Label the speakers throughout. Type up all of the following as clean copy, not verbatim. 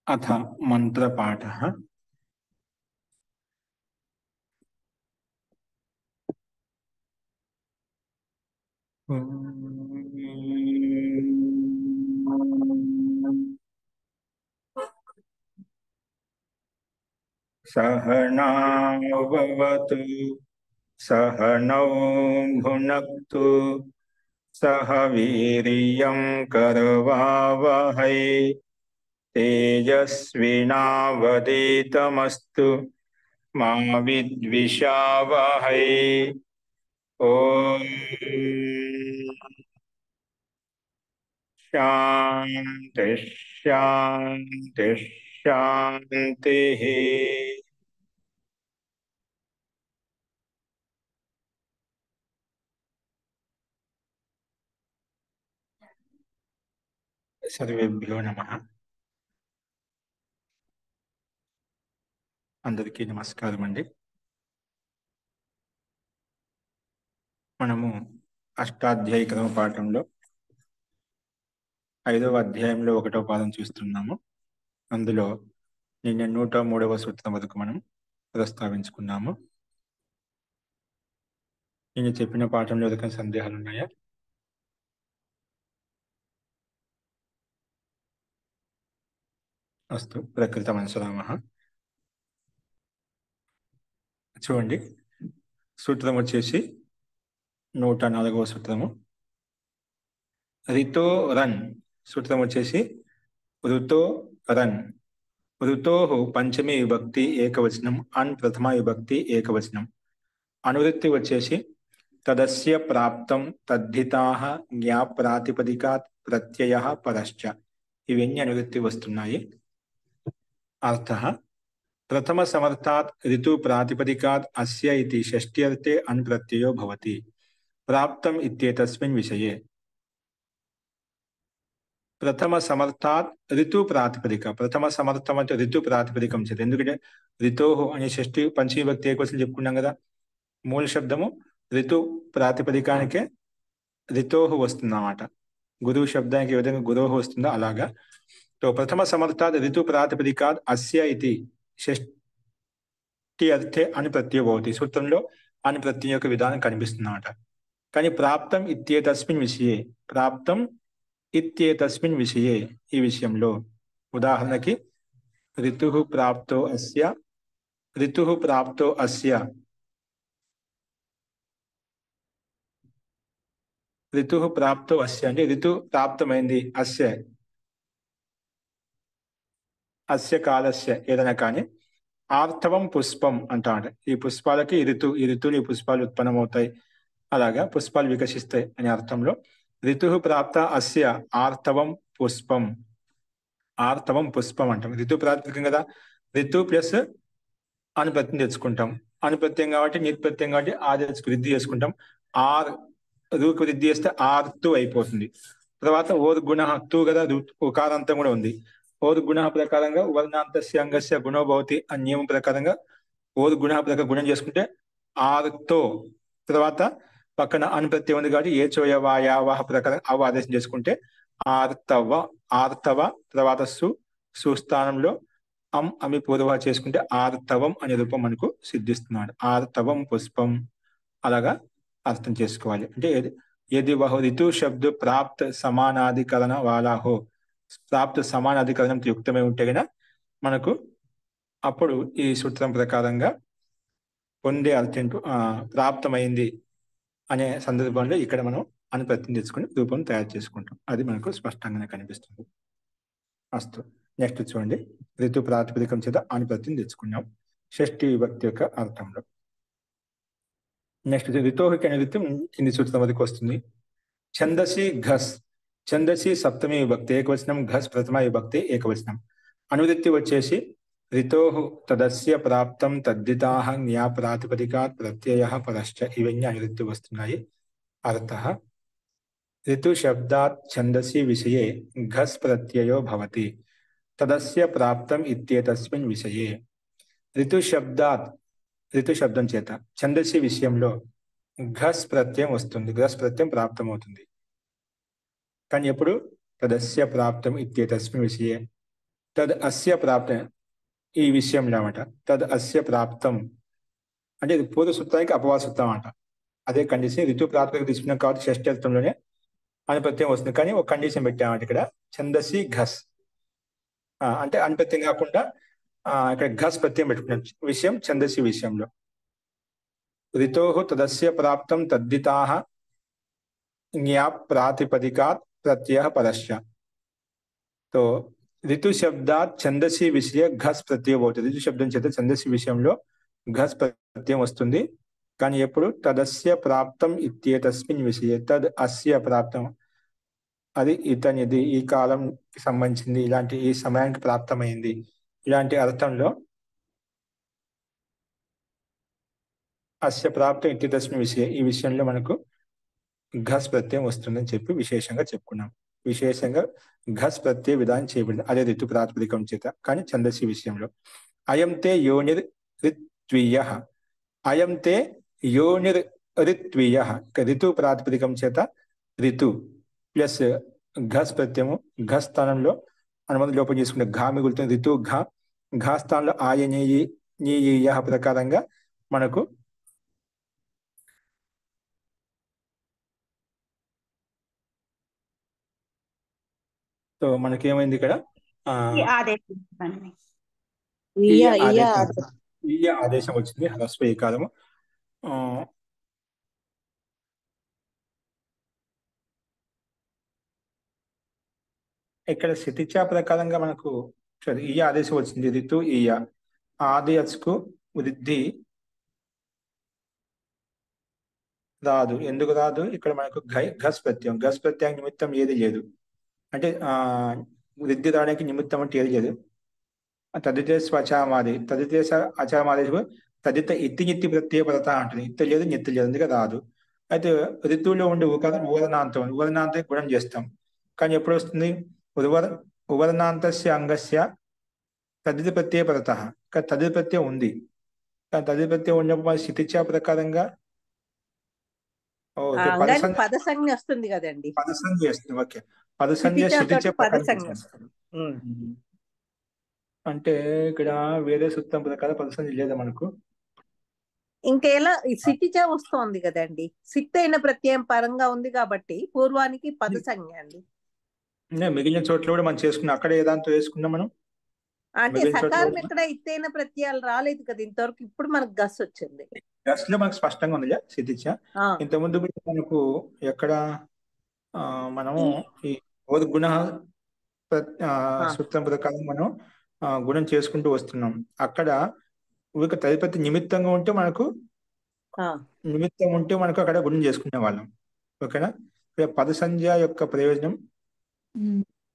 Speaker 1: अथ मंत्रपाठः। सहनाववतु सहनौ भुनक्तु सह वीर्यं करवावहै तेजस्विनावधीतमस्तु मा विद्विषावहै। ओम शांति शांति शांति। सर्वेभ्यो नमः। అందరికీ నమస్కారం అండి. మనము అష్టాధ్యాయ క్రమ పాఠంలో 5వ అధ్యాయంలో 1వ పాదం చూస్తున్నాము. అందులో నిన్న 103వ సూత్రం వరకు మనం ప్రస్తావించుకున్నాము. నేను చెప్పిన పాఠంలో ఏదైనా సందేహాలు ఉన్నాయా? అస్తు ప్రకృతమనుసరామః. చూడండి, సూత్రం వచ్చేసి 104వ సూత్రము. రితో రన్. సూత్రం వచ్చేసి ఋతో రన్. ఋతోః పంచమి విభక్తి ఏకవచనం, అన్ ప్రథమ విభక్తి ఏకవచనం. అనువృత్తి వచ్చేసి తదస్య ప్రాప్తం తద్ధితాః జ్ఞా ప్రాతిపదికాత్ ప్రత్యయః పరశ్చ. ఇవన్నీ అనువృత్తి వస్తున్నాయి. అర్థః ప్రథమ సమర్థాత్ ఋతు ప్రాతిపదికాత్ అస్య ఇతి షష్ఠ్యర్థే అన్ ప్రత్యయో భవతి. ప్రాప్తం ఇత్యేతస్మిన్ విషయే. ప్రథమ సమర్థాత్ ఋతు ప్రాతిపదిక. ప్రథమ సమర్థం అంటే ఋతు ప్రాతిపదికం చేత. ఎందుకంటే ఋతోః అనే షష్ఠి పంచమి విభక్తి ఏకవచనం చెప్పుకున్నాం కదా. మూల శబ్దము ఋతు ప్రాతిపదికానికే ఋతోః వస్తుందన్నమాట. గురువు శబ్దానికి ఏ విధంగా గురోః వస్తుందో అలాగా. तो प्रथम समर्थात् ऋतु प्रातिपदिकात् अस्य इति షష్ఠి అర్థే అని ప్రత్యయం భవతి. సూత్రంలో అని ప్రత్యయం యొక్క విధానం కనిపిస్తుందన్నమాట. కానీ ప్రాప్తం ఇత్యేతస్మిన్ విషయే, ప్రాప్తం ఇత్యేతస్మిన్ విషయే, ఈ విషయంలో ఉదాహరణకి ఋతుః ప్రాప్తో అస్య, ఋతుః ప్రాప్తో అస్య, ఋతుః ప్రాప్తో అస్య అంటే ఋతు ప్రాప్తమైంది, అస్య అస్య కాలస్య ఏదైనా కానీ. ఆర్తవం పుష్పం అంటాడు. ఈ పుష్పాలకి ఈ ఋతువులు ఈ పుష్పాలు ఉత్పన్నమవుతాయి, అలాగా పుష్పాలు వికసిస్తాయి అనే అర్థంలో ఋతుః ప్రాప్త అస్య ఆర్తవం పుష్పం. ఆర్తవం పుష్పం అంటాం. ఋతు ప్రాతిపదికం కదా. ఋతు ప్లస్ అనుప్రత్యయం తెచ్చుకుంటాం. అనుప్రత్యయం కాబట్టి నిత్ప్రత్యయం కాబట్టి వృద్ధి చేసుకుంటాం. ఆర్ రూకి వృద్ధి చేస్తే ఆర్తు అయిపోతుంది. తర్వాత ఓర్ గుణ తూ కదా, ఉకారాంతం కూడా ఉంది. ఓర్ గుణ ప్రకారంగా వర్ణాంతస్య అంగస్య గుణో భవతి అనే నియమం ప్రకారంగా ఓర్ గుణ ప్రకారం గుణం చేసుకుంటే ఆర్తో. తర్వాత పక్కన అనుప్రత్యయం ఉంది కాబట్టి ఏ చోయవాయావాహ ప్రకారం అవ ఆదేశం చేసుకుంటే ఆర్తవ. ఆర్తవ తర్వాత సుస్థానంలో అమి పూర్వ చేసుకుంటే ఆర్తవం అనే రూపం మనకు సిద్ధిస్తున్నాడు. ఆర్తవం పుష్పం అలాగా అర్థం చేసుకోవాలి. అంటే यदि वह ऋतु शब्द प्राप्त समानाधिकरण वाला हो, ప్రాప్త సమానాధికరణంతో యుక్తమై ఉంటే గన మనకు అప్పుడు ఈ సూత్రం ప్రకారంగా పొందే అర్థం ప్రాప్తమైంది అనే సందర్భంలో ఇక్కడ మనం అనుప్రత్యయం తెచ్చుకుని రూపం తయారు చేసుకుంటాం. అది మనకు స్పష్టంగానే కనిపిస్తుంది. అస్తు. నెక్స్ట్ చూడండి, ఋతు ప్రాతిపదికం చేత అనుప్రత్యయం తెచ్చుకున్నాం షష్ఠి విభక్తి యొక్క అర్థంలో. నెక్స్ట్ ఋతోహికి అనే ఋతు కింది సూత్రం వరకు వస్తుంది. ఛందసి ఘస్. ఛందసి సప్తమి విభక్తి ఏకవచనం, ఘస్ ప్రథమ విభక్తి ఏకవచనం. అనువృత్తి వచ్చేసి ఋతోః తదస్య ప్రాప్తం తద్ధితాః జ్ఞా ప్రాతిపదికాత్ ప్రత్యయః పరశ్చ. ఇవన్నీ అనువృత్తి వస్తున్నాయి. అర్థః ఋతు శబ్దాత్ ఛందసి విషయే ఘస్ ప్రత్యయో భవతి. తదస్య ప్రాప్తం ఇత్యేతస్మిన్ విషయే. ఋతు శబ్దాత్, ఋతు శబ్దం చేత ఛందసి విషయంలో ఘస్ ప్రత్యయం వస్తుంది. ఘస్ ప్రత్యయం ప్రాప్తం అవుతుంది. కానీ ఎప్పుడు తదస్య ప్రాప్తం ఇత్యేతస్మిన్ విషయే, తద్ అస్య ప్రాప్తం, ఈ విషయంలో అన్నమాట. తద్ అస్య ప్రాప్తం అంటే ఇది పూర్వ సూత్రానికి అపవాద సూత్రం అంట. అదే కండిషన్ ఋతు ప్రాతిపదిక తీసుకున్నాం కాబట్టి షష్ఠర్థంలోనే అనుప్రత్యయం వస్తుంది. కానీ ఒక కండిషన్ పెట్టామంట ఇక్కడ, ఛందసి ఘస్. అంటే అనుప్రత్యయం కాకుండా ఇక్కడ ఘస్ ప్రత్యయం పెట్టుకున్నాం విషయం ఛందసి విషయంలో. ఋతోః తదస్య ప్రాప్తం తద్దితాః జ్ఞా ప్రాతిపదికాత్ ప్రత్యయః పరస్య. तो ऋतु शब्दात ఛందసి విషయ ఘస్ ప్రత్యయం అవుతుంది. ఋతు శబ్దం చేత ఛందసి విషయంలో ఘస్ ప్రత్యయం వస్తుంది. కానీ ఎప్పుడు తదస్య ప్రాప్తం ఇత్యేతస్మిన్ విషయే, తద్ అస్య ప్రాప్తం అది ఇతనిది, ఈ కాలంకి సంబంధించింది, ఇలాంటి ఈ సమయానికి ప్రాప్తమైంది, ఇలాంటి అర్థంలో అస్య ప్రాప్తం ఇత్యేతస్మిన్ విషయే, ఈ విషయంలో మనకు ఘస్ ప్రత్యయం వస్తుందని చెప్పి విశేషంగా చెప్పుకున్నాం. విశేషంగా ఘస్ ప్రత్యయ విధానం చేయబడింది అదే ఋతు ప్రాతిపదికం చేత. కానీ ఛందసి విషయంలో అయం తే యోనిర్ రిత్వీయ, అయం తే యోనిర్ రిత్వీయ, ఋతు ప్రాతిపదికం చేత ఋతు ప్లస్ ఘస్ ప్రత్యయము, ఘస్ స్థానంలో అనుమతి లోపం చేసుకునే ఘా మిగులుతుంది. ఋతు ఘా, ఘా స్థానంలో ఆయనీయ ప్రకారంగా మనకు సో మనకేమైంది ఇక్కడ ఈ ఆదేశం వచ్చింది హ్రస్వ ఈ కాలము. ఇక్కడ స్థితిచా ప్రకారంగా మనకు ఈ ఆదేశం వచ్చింది. ఋతు ఈయ ఆదేశకు వృద్ధి రాదు. ఎందుకు రాదు? ఇక్కడ మనకు ఘస్ ప్రత్యయం, ఘస్ ప్రత్యయం నిమిత్తం ఏది లేదు. అంటే వృద్ధి రావడానికి నిమిత్తం అంటే ఏది లేదు. తదితేశ అచామాది, తదితేశ అచామాదేశకు తదిత ఇత్తి నిత్తి ప్రత్యయపరత అంటుంది. ఇత్త లేదు నిత్తి లేదు, అందుకే రాదు. అయితే ఋతువులో ఉండే ఉవర్ణాంతం, ఉవర్ణాంతం గుణం చేస్తాం. కానీ ఎప్పుడు వస్తుంది? ఉవర్ణాంతస్య అంగస్య తదిత ప్రత్యయపరత, కానీ తదిత ప్రత్యయం ఉంది. కానీ తదిత ప్రత్యయం ఉన్నప్పుడు మన స్థితిచా ప్రకారంగా
Speaker 2: పదసంజ్ఞ వస్తుంది కదండి.
Speaker 1: పదసంజ్ఞ వస్తుంది. ఓకే, పదసంజ్ఞ స్థితిచా అంటే ఇక్కడ వేరే సూత్రం ప్రకారం పదసంజ్ఞ లేదా మనకు.
Speaker 2: ఇంకేలా స్థితిచా వస్తోంది కదండి. సిట్ అయిన ప్రత్యయం పరంగా ఉంది కాబట్టి పూర్వానికి పదసంజ్ఞ అండి.
Speaker 1: మిగిలిన చోట్ల కూడా మనం చేసుకున్నాం. అక్కడ ఏదాంతో వేసుకున్నాం మనం.
Speaker 2: అంటే సకారం ఎక్కడ ఇత్తైన ప్రత్యయాలు రాలేదు కదా ఇంతవరకు. ఇప్పుడు మనకు గస్ వచ్చింది.
Speaker 1: గస్ లో మనకు స్పష్టంగా ఉంది స్థితిచ. ఇంతకుముందు మనకు ఎక్కడ మనము ఈ గుణ సూత్రం ప్రకారం మనం గుణం చేసుకుంటూ వస్తున్నాం. అక్కడ తదిపతి నిమిత్తంగా ఉంటే మనకు అక్కడ గుణం చేసుకునే వాళ్ళం. ఓకేనా? పదసంజ్ఞ యొక్క ప్రయోజనం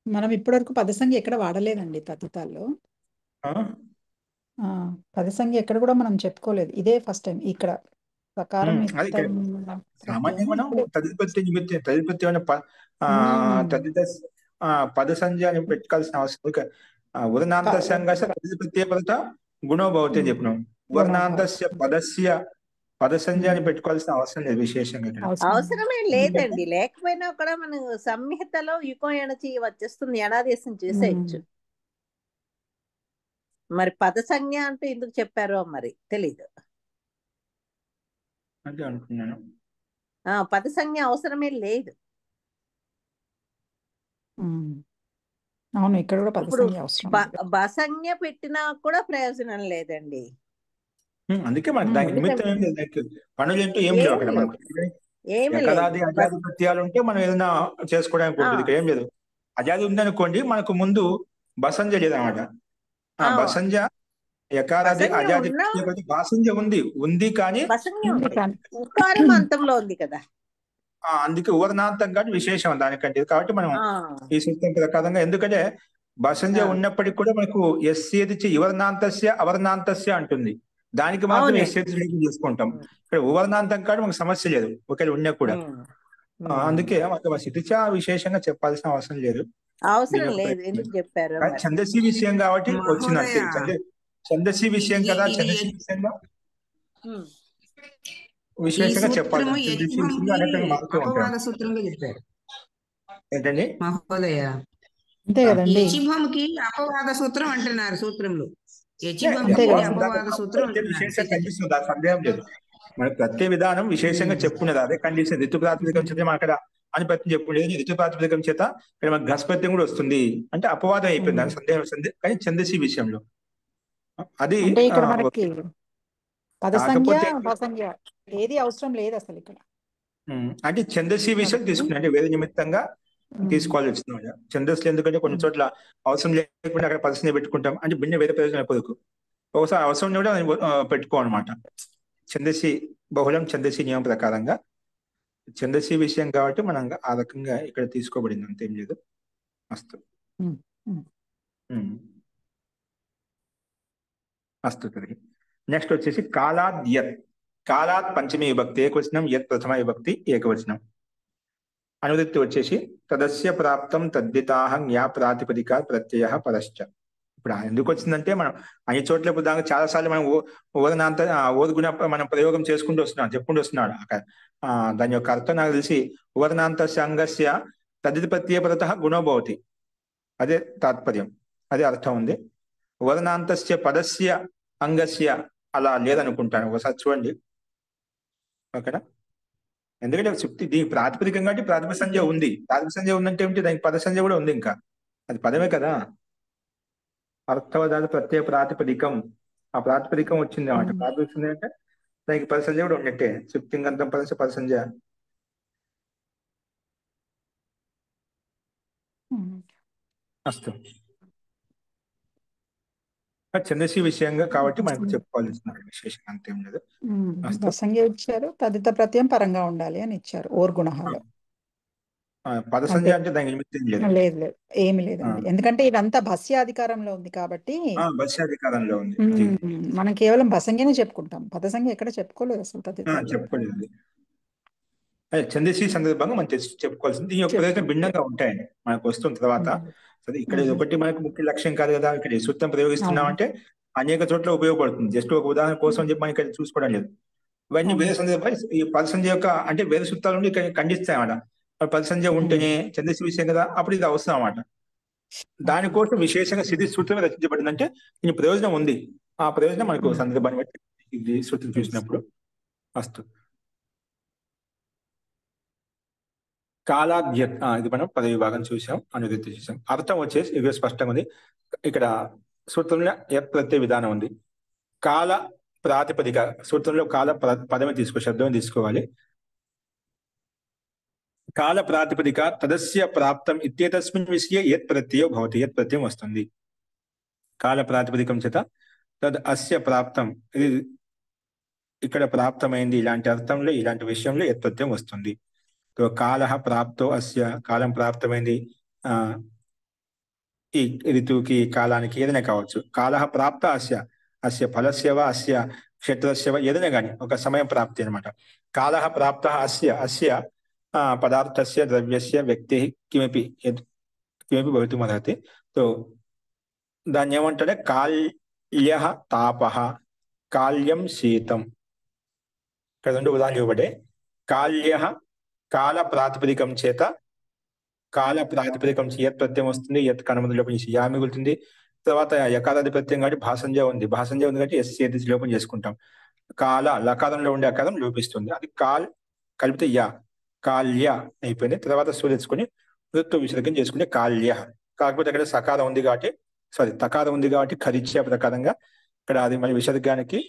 Speaker 3: మనం ఇప్పటివరకు పదసంఖ్య ఎక్కడ వాడలేదండి తదితాల్లో. పదసంఖ్య ఎక్కడ కూడా మనం చెప్పుకోలేదు. ఇదే ఫస్ట్ టైం ఇక్కడ ప్రకారం.
Speaker 1: సామాన్యంగా మనం తదిపతి నిమిత్తం తదిపతి పదసంజ్ఞ అని పెట్టుకోవాల్సిన అవసరం. వర్ణాంతస్య తదిపత్యపరత గుణోభవతి అని చెప్పినాం. వర్ణాంతస్య పదస్య పదసంజ్ఞ అని పెట్టుకోవాల్సిన అవసరం లేదు. విశేషంగా
Speaker 2: అవసరమే లేదండి. లేకపోయినా కూడా మనం సంహితలో యుకం ఎణచి వచ్చేస్తుంది, ఎనాదేశం చేసేయచ్చు. మరి పదసంజ్ఞ అంటూ ఎందుకు చెప్పారో మరి తెలీదు.
Speaker 1: అంటే అనుకున్నాను
Speaker 2: పదసంజ్ఞ అవసరమే లేదు.
Speaker 3: అవును, ఇక్కడ కూడా పదసంజ్ఞ అవసరం.
Speaker 2: బసంజ్ఞ పెట్టినా కూడా ప్రయోజనం లేదండి.
Speaker 1: అందుకే మనకి దానికి నిమిత్తం ఏం లేదు. పనులు అంటూ ఏం లేవు అక్కడ మనకు. ఎకరాది అజాది ప్రత్యయాలు ఉంటే మనం ఏదైనా చేసుకోవడానికి ఉంటుంది. ఇక్కడ ఏం లేదు. అజాది ఉందనుకోండి, మనకు ముందు బసంజ లేదన్నమాట. బసంజ ఎకారాది అజాది బాసంజ ఉంది కానీ
Speaker 2: అంతంలో ఉంది కదా.
Speaker 1: అందుకే ఉవర్ణాంతం కానీ విశేషం దానికంటే. కాబట్టి మనం ఈ సూత్రం ప్రకారంగా, ఎందుకంటే బసంజ ఉన్నప్పటికీ కూడా మనకు ఎస్సేది యువర్ణాంతస్య అవర్ణాంతస్య అంటుంది. దానికి మాత్రం ఎస్సేది చేసుకుంటాం. ఇక్కడ ఉవర్ణాంతం కాదు మనకు సమస్య లేదు, ఒకవేళ ఉన్నా కూడా. అందుకే మనకు స్థితిచ విశేషంగా చెప్పాల్సిన అవసరం లేదు.
Speaker 2: ఎందుకు చెప్పారు?
Speaker 1: ఛందసి విషయం కాబట్టి వచ్చిందంటే. ఛందసి విషయం కదా, ఛందసి విషయంలో విశేషంగా చెప్పాలి. ఏంటండి
Speaker 4: మహోదయ,
Speaker 3: అంతే కదండి.
Speaker 4: యచిభంకి అపవాద సూత్రం అంటున్నారు సూత్రంలో.
Speaker 3: అంతే
Speaker 4: యచిభంకి
Speaker 3: కదా.
Speaker 4: ఇది అపవాద సూత్రం
Speaker 1: ప్రత్యయ
Speaker 4: అంటున్నారు
Speaker 1: విశేషం
Speaker 4: సిటిజన్.
Speaker 1: కనిపిస్తుంది, ఆ సందేహం లేదు. మన ప్రత్యయ విధానం విశేషంగా చెప్పుకున్నది అదే కండిషన్. ఋతు ప్రాతిపదికం చేత మనం అక్కడ అని ప్రత్యయం చెప్పుకునేది, ఋతు ప్రాతిపదికం చేత ఇక్కడ మనకు ఘస్పత్యం కూడా వస్తుంది అంటే అపవాదం అయిపోయింది, దాని సందేహం కానీ ఛందసి విషయంలో అది
Speaker 3: అంటే ఇక్కడ మనకి పదసంఖ్య
Speaker 1: కాకపోతే
Speaker 3: భసంఖ్య ఏది అవసరం లేదు అసలు ఇక్కడ.
Speaker 1: అంటే ఛందసి విషయం తీసుకున్నాం, అంటే వేద నిమిత్తంగా తీసుకోవాల్సి వచ్చింది ఛందస్సులు. ఎందుకంటే కొన్ని చోట్ల అవసరం లేకుండా అక్కడ పదసంఖ్య పెట్టుకుంటాం, అంటే భిన్న వేద ప్రయోజనాల కొరకు. ఒకసారి అవసరం కూడా పెట్టుకోవాలన్నమాట. ఛందసి బహుళం ఛందసి నియమం ప్రకారంగా ఛందసి విషయం కాబట్టి మనం ఆ రకంగా ఇక్కడ తీసుకోబడింది, అంతేం లేదు. అస్తు అస్తు తర్हि నెక్స్ట్ వచ్చేసి కాలాద్ యత్. కాలాత్ పంచమీ విభక్తి ఏకవచనం, యత్ ప్రథమ విభక్తి ఏకవచనం. అనువృత్తి వచ్చేసి తదస్య ప్రాప్తం తద్దితాహం యా ప్రాతిపదిక ప్రత్యయ పరశ్చ. ఇప్పుడు ఎందుకు వచ్చిందంటే మనం అన్ని చోట్ల ఇప్పుడు దానికి చాలా సార్లు మనం ఓదనాంత ఓదుగుణ మనం ప్రయోగం చేసుకుంటూ వస్తున్నాం, చెప్పుకుంటూ వస్తున్నాడు. దాని యొక్క అర్థం నాకు తెలిసి ఓదనాంత సంగస్య తద్దిత ప్రత్యయ పరత గుణో భవతి, అదే తాత్పర్యం, అదే అర్థం ఉంది. వదనాంతస్య పదస్య అంగస్య అలా లేదనుకుంటాను, ఒకసారి చూడండి ఓకేనా. ఎందుకంటే సుప్తి దీనికి ప్రాతిపదికం కాబట్టి ప్రాతిపద సంజ్ఞ ఉంది. ప్రాతిపద సంజ్ఞ ఉందంటే ఏమిటి, దానికి పద సంజ్ఞ కూడా ఉంది, ఇంకా అది పదమే కదా. అర్థవదాది ప్రత్యయ ప్రాతిపదికం, ఆ ప్రాతిపదికం వచ్చింది అన్నమాట. ప్రాతిపదిక సంజ్ఞ అంటే దానికి పద సంజ్ఞ కూడా ఉన్నట్టే. సుప్తింగంతం పదస్య పద సంజ్ఞ. అస్తు ఛందసి విషయంగా కాబట్టి మనకు చెప్పుకోవాల్సిన విశేషం అంతేం లేదు.
Speaker 3: భసంఖ్య ఇచ్చారు, తదిత ప్రత్యయం పరంగా ఉండాలి అని ఇచ్చారు ఓర్గుణహాలో.
Speaker 1: పద సంజ్ఞ అంటే దానికి నిమిత్తం లేదు,
Speaker 3: లేదు లేదు ఏమి లేదండి. ఎందుకంటే ఇదంతా భస్యాధికారంలో ఉంది కాబట్టి
Speaker 1: భస్యాధికారంలో ఉంది.
Speaker 3: మనం కేవలం భసంఖ్యనే చెప్పుకుంటాం, పద సంఖ్య ఎక్కడ చెప్పుకోలేదు అసలు.
Speaker 1: చెప్పుకోలేదు. ఛందసి సందర్భంగా మనం చెప్పుకోవాల్సింది. దీని యొక్క ప్రయోజనం భిన్నంగా ఉంటాయండి, మనకు వస్తుంది తర్వాత. సరే ఇక్కడ ఇది ఒకటి మనకు ముఖ్య లక్ష్యం కాదు కదా. ఇక్కడ ఈ సూత్రం ప్రయోగిస్తున్నాం అంటే అనేక చోట్ల ఉపయోగపడుతుంది. జస్ట్ ఒక ఉదాహరణ కోసం చెప్పి మనం ఇక్కడ చూసుకోవడం లేదు. ఇవన్నీ వేద సందర్భాలు ఈ పద సంఖ్య యొక్క అంటే వేద సూత్రాల నుండి ఇక్కడ ఖండిస్తాయన్నమాట. పద సంఖ్య ఉంటేనే ఛందసి విషయం కదా, అప్పుడు ఇది అవసరం అన్నమాట. దానికోసం విశేషంగా స్థితి సూత్రమే రచించబడింది. అంటే దీని ప్రయోజనం ఉంది, ఆ ప్రయోజనం మనకు సందర్భాన్ని బట్టి ఇది సూత్రం చూసినప్పుడు. అస్తు కాలాద్యత్, ఇది మనం పద విభాగం చూసాం, అనువృత్తి చూసాం. అర్థం వచ్చేసి ఇవి స్పష్టంగా ఉంది. ఇక్కడ సూత్రంలో యత్ ప్రత్యయ విధానం ఉంది. కాల ప్రాతిపదిక సూత్రంలో కాల పదమే శబ్దమే తీసుకోవాలి. కాల ప్రాతిపదిక తదస్య ప్రాప్తం ఇత్యేతస్మిన్ విషయే యత్ ప్రత్యయో భవతి, యత్ ప్రత్యయం వస్తుంది. కాల ప్రాతిపదికం చేత తద్ అస్య ప్రాప్తం, ఇది ఇక్కడ ప్రాప్తమైంది, ఇలాంటి అర్థంలో ఇలాంటి విషయంలో యత్ ప్రత్యయం వస్తుంది. కాల ప్రాప్తో అస్య, కాలం ప్రాప్తమైంది ఈ ఋతువుకి కాలానికి ఏదైనా కావచ్చు. కాల ప్రాప్త అస్య, అస్య ఫలస్యవ అస్య క్షేత్రస్యవ ఏదైనా కానీ ఒక సమయం ప్రాప్తి అనమాట. కాల ప్రాప్త అస్య, అస్య పదార్థస్య ద్రవ్యస్య వ్యక్తి కిమపి కిమపి భవితుమర్హతి. సో దాన్ని ఏమంటే కాల్య తాప, కాల్యం శీతం. ఇక్కడ రెండు ఉదాహరణలు ఇవ్వబడే. కాల్య కాల ప్రాతిపదికం చేత, కాల ప్రాతిపదికం యత్ ప్రత్యయం వస్తుంది, యత్ కనుమతి లోపం చేసి యా మిగులుతుంది. తర్వాత యకారాది ప్రత్యయం కాబట్టి భాసంజ ఉంది, భాసంజ ఉంది కాబట్టి ఎస్ ఏది లోపం చేసుకుంటాం. కాల లకారంలో ఉండే అకారం లోపిస్తుంది, అది కాల్ కలిపితే యా, కాల్య అయిపోయింది. తర్వాత సూర్యుని వృత్తు విసర్గం చేసుకుంటే కాల్య. కాకపోతే అక్కడ సకారం ఉంది కాబట్టి తకారం ఉంది కాబట్టి ఖరీచ్య ప్రకారంగా ఇక్కడ అది మళ్ళీ విసర్గానికి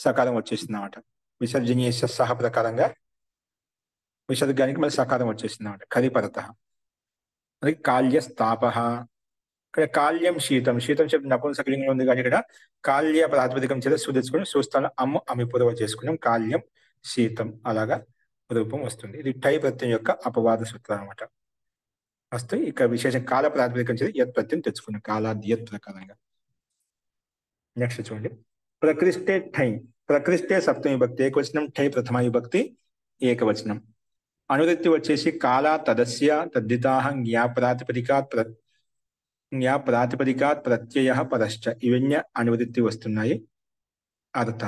Speaker 1: సకారం వచ్చేసింది అన్నమాట. విసర్జనీయ సహ ప్రకారంగా విసర్గానికి మళ్ళీ సకారం వచ్చేసింది అన్నమాట. ఖరీపరత, అది కాల్య స్థాప. ఇక్కడ కాల్యం శీతం, శీతం శబ్దం నపుంసకలింగంలో ఉంది కానీ ఇక్కడ కాల్య ప్రాతిపదికం చేత సుదెచ్చుకుని సుస్థానం అమ్మి పూర్వ చేసుకున్నాం. కాల్యం శీతం అలాగా రూపం వస్తుంది. ఇది టై ప్రత్యయం యొక్క అపవాద సూత్రం అనమాట. వస్తే ఇక్కడ విశేషం కాల ప్రాతిపదికం చేత యత్ ప్రత్యయం తెచ్చుకున్నాం కాలాద్యత్ ప్రకారంగా. నెక్స్ట్ చూడండి, ప్రకృష్టే ఠై. ప్రకృష్టే సప్తమి విభక్తి ఏకవచనం, ఠై ప్రథమ విభక్తి ఏకవచనం. అనువృత్తి వచ్చేసి కాల తదస్య తద్దితాహం జ్ఞా ప్రాతిపదికాత్ ప్రత్యయ పరశ్చ. ఇవన్నీ అనువృత్తి వస్తున్నాయి. అర్థ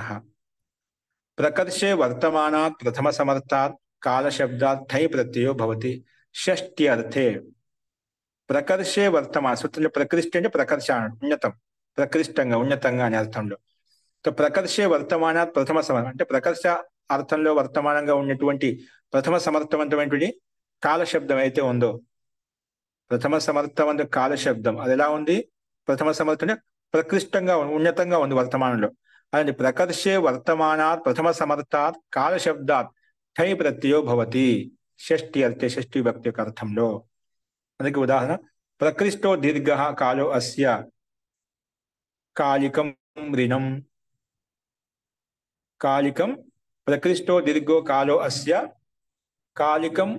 Speaker 1: ప్రకర్షే వర్తమానాత్ ప్రథమ సమర్థాత్ కాల శబ్దాత్ ఠై ప్రత్యయో భవతి. షష్ఠ్యర్థే ప్రకర్షే వర్తమాన సూత్రంలో ప్రకృష్టి అంటే ప్రకర్ష ఉన్నతం, ప్రకృష్టంగా ఉన్నతంగా అనే అర్థంలో. ప్రకర్షే వర్తమానాత్ ప్రథమ సమర్థం అంటే ప్రకర్ష అర్థంలో వర్తమానంగా ఉన్నటువంటి ప్రథమ సమర్థవంతమైనటువంటి కాల శబ్దం అయితే ఉందో, ప్రథమ సమర్థవంత కాల శబ్దం అది ఎలా ఉంది? ప్రథమ సమర్థం ప్రకృష్టంగా ఉన్నతంగా ఉంది వర్తమానంలో. అలాంటి ప్రకర్షే వర్తమానాత్ ప్రథమ సమర్థాత్ కాల శబ్దాత్ ఠై ప్రత్యయో భవతి షష్ఠి అర్థే, షష్ఠి విభక్తి యొక్క అర్థంలో. అందుకే ఉదాహరణ ప్రకృష్టో దీర్ఘ కాలో అస్య కాళికం ऋणం, కాళికం ప్రకృష్టో దీర్ఘో కాలో అస్య కాళికం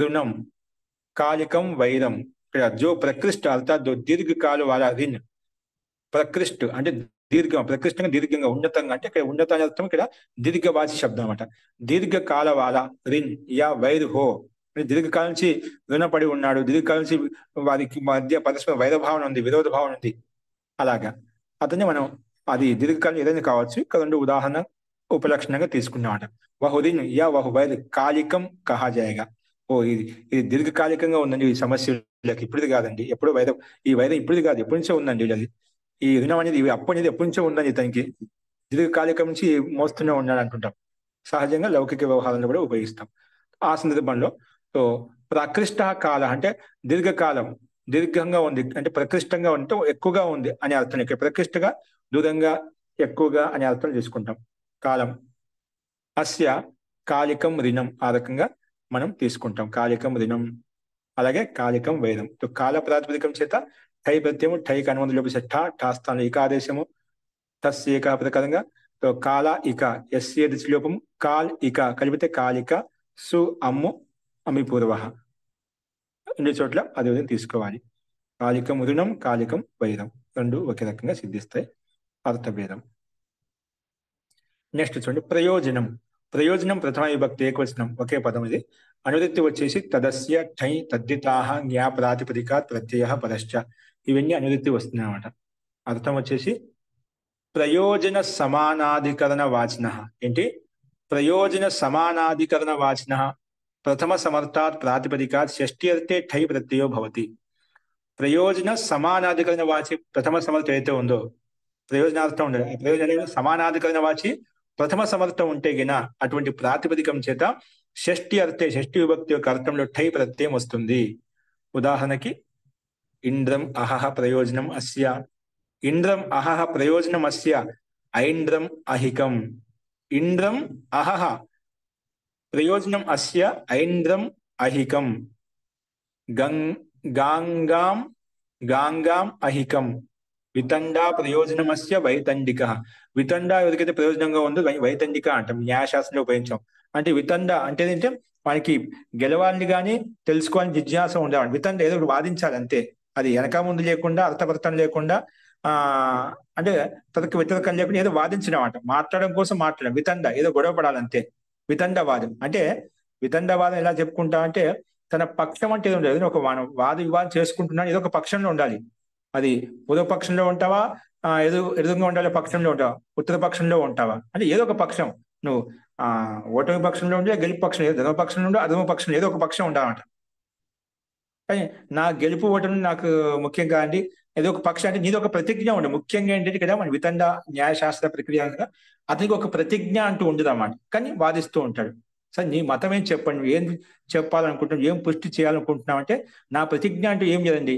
Speaker 1: ऋणम, कालिकम वैरम. ఇక్కడ जो प्रकृष्ट अर्थात जो दीर्घ काल वाला ऋण, प्रकृष्ट అంటే దీర్ఘం, ప్రకృష్టంగా దీర్ఘంగా ఉన్నతంగా అంటే ఇక్కడ ఉన్నత అనే అర్థం ఇక్కడ దీర్ఘవాచి శబ్దం అనమాట. దీర్ఘకాల వాల రిన్ యా వైర్ హో, దీర్ఘకాలం నుంచి రుణపడి ఉన్నాడు, దీర్ఘకాలం నుంచి వారికి మధ్య పరస్పర వైరభావన ఉంది, విరోధ భావన ఉంది. అలాగా అతన్ని మనం అది దీర్ఘకాలం ఏదైనా కావచ్చు. ఇక్కడ రెండు ఉదాహరణ ఉపలక్షణంగా తీసుకున్నామట. వహు రిన్ యా వహు వైర్ కాలికం కహా జాయేగా. ఓ ఇది దీర్ఘకాలికంగా ఉందండి, ఈ సమస్యలకి ఇప్పుడుది కాదండి, ఎప్పుడో వైరం, ఈ వైరం ఇప్పుడుది కాదు, ఎప్పటి నుంచో ఉందండి. అది ఈ రుణం అనేది అప్పు అనేది ఎప్పటి నుంచో ఉందండి, ఇతనికి దీర్ఘకాలికం నుంచి మోస్తూనే ఉన్నాడు అంటుంటాం. సహజంగా లౌకిక వ్యవహారంలో కూడా ఉపయోగిస్తాం. ఆ సందర్భంలో సో ప్రకృష్ట కాల అంటే దీర్ఘకాలం, దీర్ఘంగా ఉంది అంటే ప్రకృష్టంగా ఉంటే ఎక్కువగా ఉంది అనే అర్థం. ఇక్కడ ప్రకృష్టగా దూరంగా ఎక్కువగా అనే అర్థం తీసుకుంటాం. కాలం అస్య కాలికం ऋणం ఆ రకంగా మనం తీసుకుంటాం. కాలికం ऋणం అలాగే కాలికం వైరం. కాల ప్రాతిపదికం చేత ఠై ప్రత్యయము, ఠైకి అనుబంధ లోపి ఠా, ఠా స్థానం ఇకాదేశము, తస్ ఏక ప్రకారంగా కాల ఇక ఎస్ఏ దిశలోపము, కాల్ ఇక కలిపితే కాలిక, సు అమ్ము అమి పూర్వ, రెండు చోట్ల అదే విధంగా తీసుకోవాలి. కాలికం ऋणం, కాలికం వైరం రెండు ఒకే రకంగా సిద్ధిస్తాయి, అర్థభేదం. నెక్స్ట్ చూడండి ప్రయోజనం. ప్రయోజనం ప్రథమ విభక్తి ఏకవచనం, ఒకే పదం ఇది. అనువృత్తి వచ్చేసి తదస్య ఠై తద్దితాహ జ్ఞా ప్రాతిపదికాత్ ప్రత్యయ పరశ్చ, ఇవన్నీ అనువృత్తి వస్తున్నాయి అన్నమాట. అర్థం వచ్చేసి ప్రయోజన సమానాధికరణ వాచిన ఏంటి? ప్రయోజన సమానాధికరణ వాచిన ప్రథమ సమర్థాత్ ప్రాతిపదికాత్ షష్ఠి అర్థే ఠై ప్రత్యయో భవతి. ప్రయోజన సమానాధికరణ వాచి ప్రథమ సమర్థం అయితే ఉందో, ప్రయోజనార్థం ఉండదు, ఆ ప్రయోజన సమానాధికరణ వాచి ప్రథమ సమర్థం ఉంటే గిన అటువంటి ప్రాతిపదికం చేత షష్ఠి అర్థే, షష్ఠి విభక్తి యొక్క అర్థంలో ఠై ప్రత్యయం వస్తుంది. ఉదాహరణకి ఇంద్రం అహహ ప్రయోజనం అస్య, ఇంద్రం అహహ ప్రయోజనం అస్య ఐంద్రం అహికం. ఇంద్రం అహహ ప్రయోజనం అస్య ఐంద్రం అహికం. గాంగాం గాంగాం అహికం. వితండా ప్రయోజనం అస్య వైతండిక. వితండా ఎవరికైతే ప్రయోజనంగా ఉందో వైతండిక అంటాం, న్యాయశాస్త్రంలో ఉపయోగించాం. అంటే వితండ అంటే ఏంటంటే మనకి గెలవాలని కానీ తెలుసుకోవాలని జిజ్ఞాస ఉండాలి. వితండ ఏదో ఒకటి వాదించాలి అంతే, అది వెనక ముందు లేకుండా అర్థవర్తం లేకుండా అంటే తనకు వ్యతిరేకం లేకుండా ఏదో వాదించడం అంట, మాట్లాడడం కోసం మాట్లాడడం. వితండ ఏదో గొడవ పడాలంతే, వితండవాదం అంటే. వితండవాదం ఎలా చెప్పుకుంటా అంటే తన పక్షం అంటే ఏదో ఉండదు, ఒక వాద వివాదం చేసుకుంటున్నా ఏదో ఒక పక్షంలో ఉండాలి. అది పూర్వ పక్షంలో ఉంటావా, ఎదురుగా ఉండాలి పక్షంలో ఉంటావా, ఉత్తర పక్షంలో ఉంటావా అంటే ఏదో ఒక పక్షం. నువ్వు ఓటమి పక్షంలో ఉండే, గెలుపు పక్షం, ధర్మ పక్షంలో ఉండే, అధర్మ పక్షంలో ఏదో ఒక పక్షం ఉండాలంట. కానీ నా గెలుపు ఓటమి నాకు ముఖ్యం కాదండి, ఏదో ఒక పక్షం అంటే నీది ఒక ప్రతిజ్ఞ ఉండే. ముఖ్యంగా ఏంటంటే ఇక్కడ మన వితండ న్యాయశాస్త్ర ప్రక్రియ అతనికి ఒక ప్రతిజ్ఞ అంటూ ఉండదు అన్నమాట, కానీ వాదిస్తూ ఉంటాడు. సార్ నీ మతం ఏం చెప్పండి, నువ్వు ఏం చెప్పాలనుకుంటున్నావు, ఏం పుష్టి చేయాలనుకుంటున్నావు అంటే నా ప్రతిజ్ఞ అంటూ ఏం లేదండి,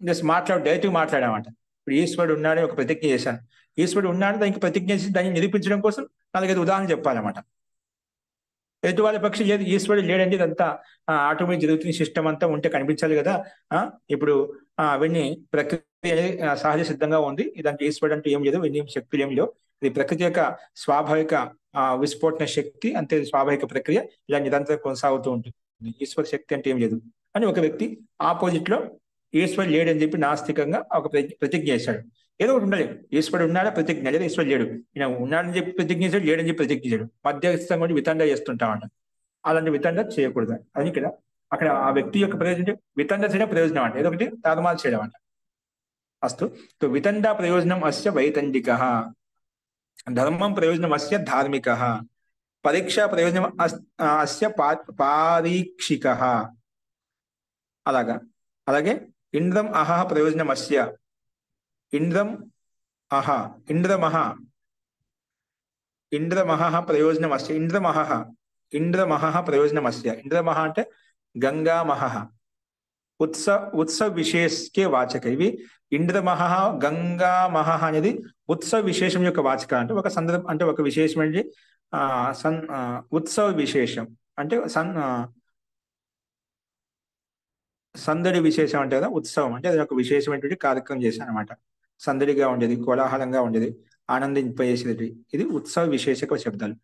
Speaker 1: జస్ట్ డైరెక్ట్గా మాట్లాడామంట. ఇప్పుడు ఈశ్వరుడు ఉన్నాడని ఒక ప్రతిజ్ఞ చేశాను, ఈశ్వరుడు ఉన్నాడు దానికి ప్రతిజ్ఞ చేసి దాన్ని నిరూపించడం కోసం 4-5 ఉదాహరణ చెప్పాలన్నమాట. ఎదుటి వాళ్ళ పక్షి లేదు, ఈశ్వరుడు లేడండి, ఇదంతా ఆటోమేటిక్ జరుగుతున్న సిస్టమ్ అంతా ఉంటే కనిపించాలి కదా. ఇప్పుడు అవన్నీ ప్రకృతి సహజ సిద్ధంగా ఉంది, ఇదంటే ఈశ్వరుడు అంటే ఏం లేదు, ఇన్ని శక్తులు ఏం లేవు, ఇది ప్రకృతి యొక్క స్వాభావిక విస్ఫోటన శక్తి అంతే, స్వాభావిక ప్రక్రియ ఇలా నిరంతరం కొనసాగుతూ ఉంటుంది, ఈశ్వర శక్తి అంటే ఏం లేదు అని ఒక వ్యక్తి ఆపోజిట్ లో ఈశ్వరుడు లేడని చెప్పి నాస్తికంగా ఒక ప్రతిజ్ఞ చేశాడు. ఏదో ఒకటి ఉండాలి, ఈశ్వరుడు ఉన్నాడా ప్రతిజ్ఞ, లేదా ఈశ్వరుడు లేడు, ఈయన ఉన్నాడని చెప్పి ప్రతిజ్ఞ చేశాడు, లేడని చెప్పి ప్రతిజ్ఞ చేశాడు, మధ్యస్థంగా వితండ చేస్తుంటామంట. అలాంటి వితండ చేయకూడదు. అది ఇక్కడ అక్కడ ఆ వ్యక్తి యొక్క ప్రయోజనం వితండ చేయడం ప్రయోజనం అంట, ఏదో ఒకటి తారుమారు చేయడం అంట. అస్తు వితండ ప్రయోజనం అస్య వైతండిక, ధర్మం ప్రయోజనం అస్య ధార్మిక, పరీక్ష ప్రయోజనం అస్య పారీక్షిక. అలాగే ఇంద్రం అహ ప్రయోజనమస్య, ఇంద్రం అహ, ఇంద్రమహ, ఇంద్రమహ ప్రయోజనమస్య, ఇంద్రమహ ప్రయోజనమస్య. ఇంద్రమహ అంటే గంగామహ, उत्सव विशेष के वाचक ఇవి. ఇంద్రమహ, గంగామహ అనేది ఉత్సవ విశేషం యొక్క వాచక. అంటే ఒక సందర్భం, అంటే ఒక విశేషం అంటే ఉత్సవ విశేషం అంటే సందడి విశేషం అంటే కదా ఉత్సవం అంటే అది ఒక విశేషమైనటువంటి కార్యక్రమం చేశాను అనమాట. సందడిగా ఉండేది, కోలాహలంగా ఉండేది, ఆనందింపజేసేది. ఇది ఉత్సవ విశేషక శబ్దాలు.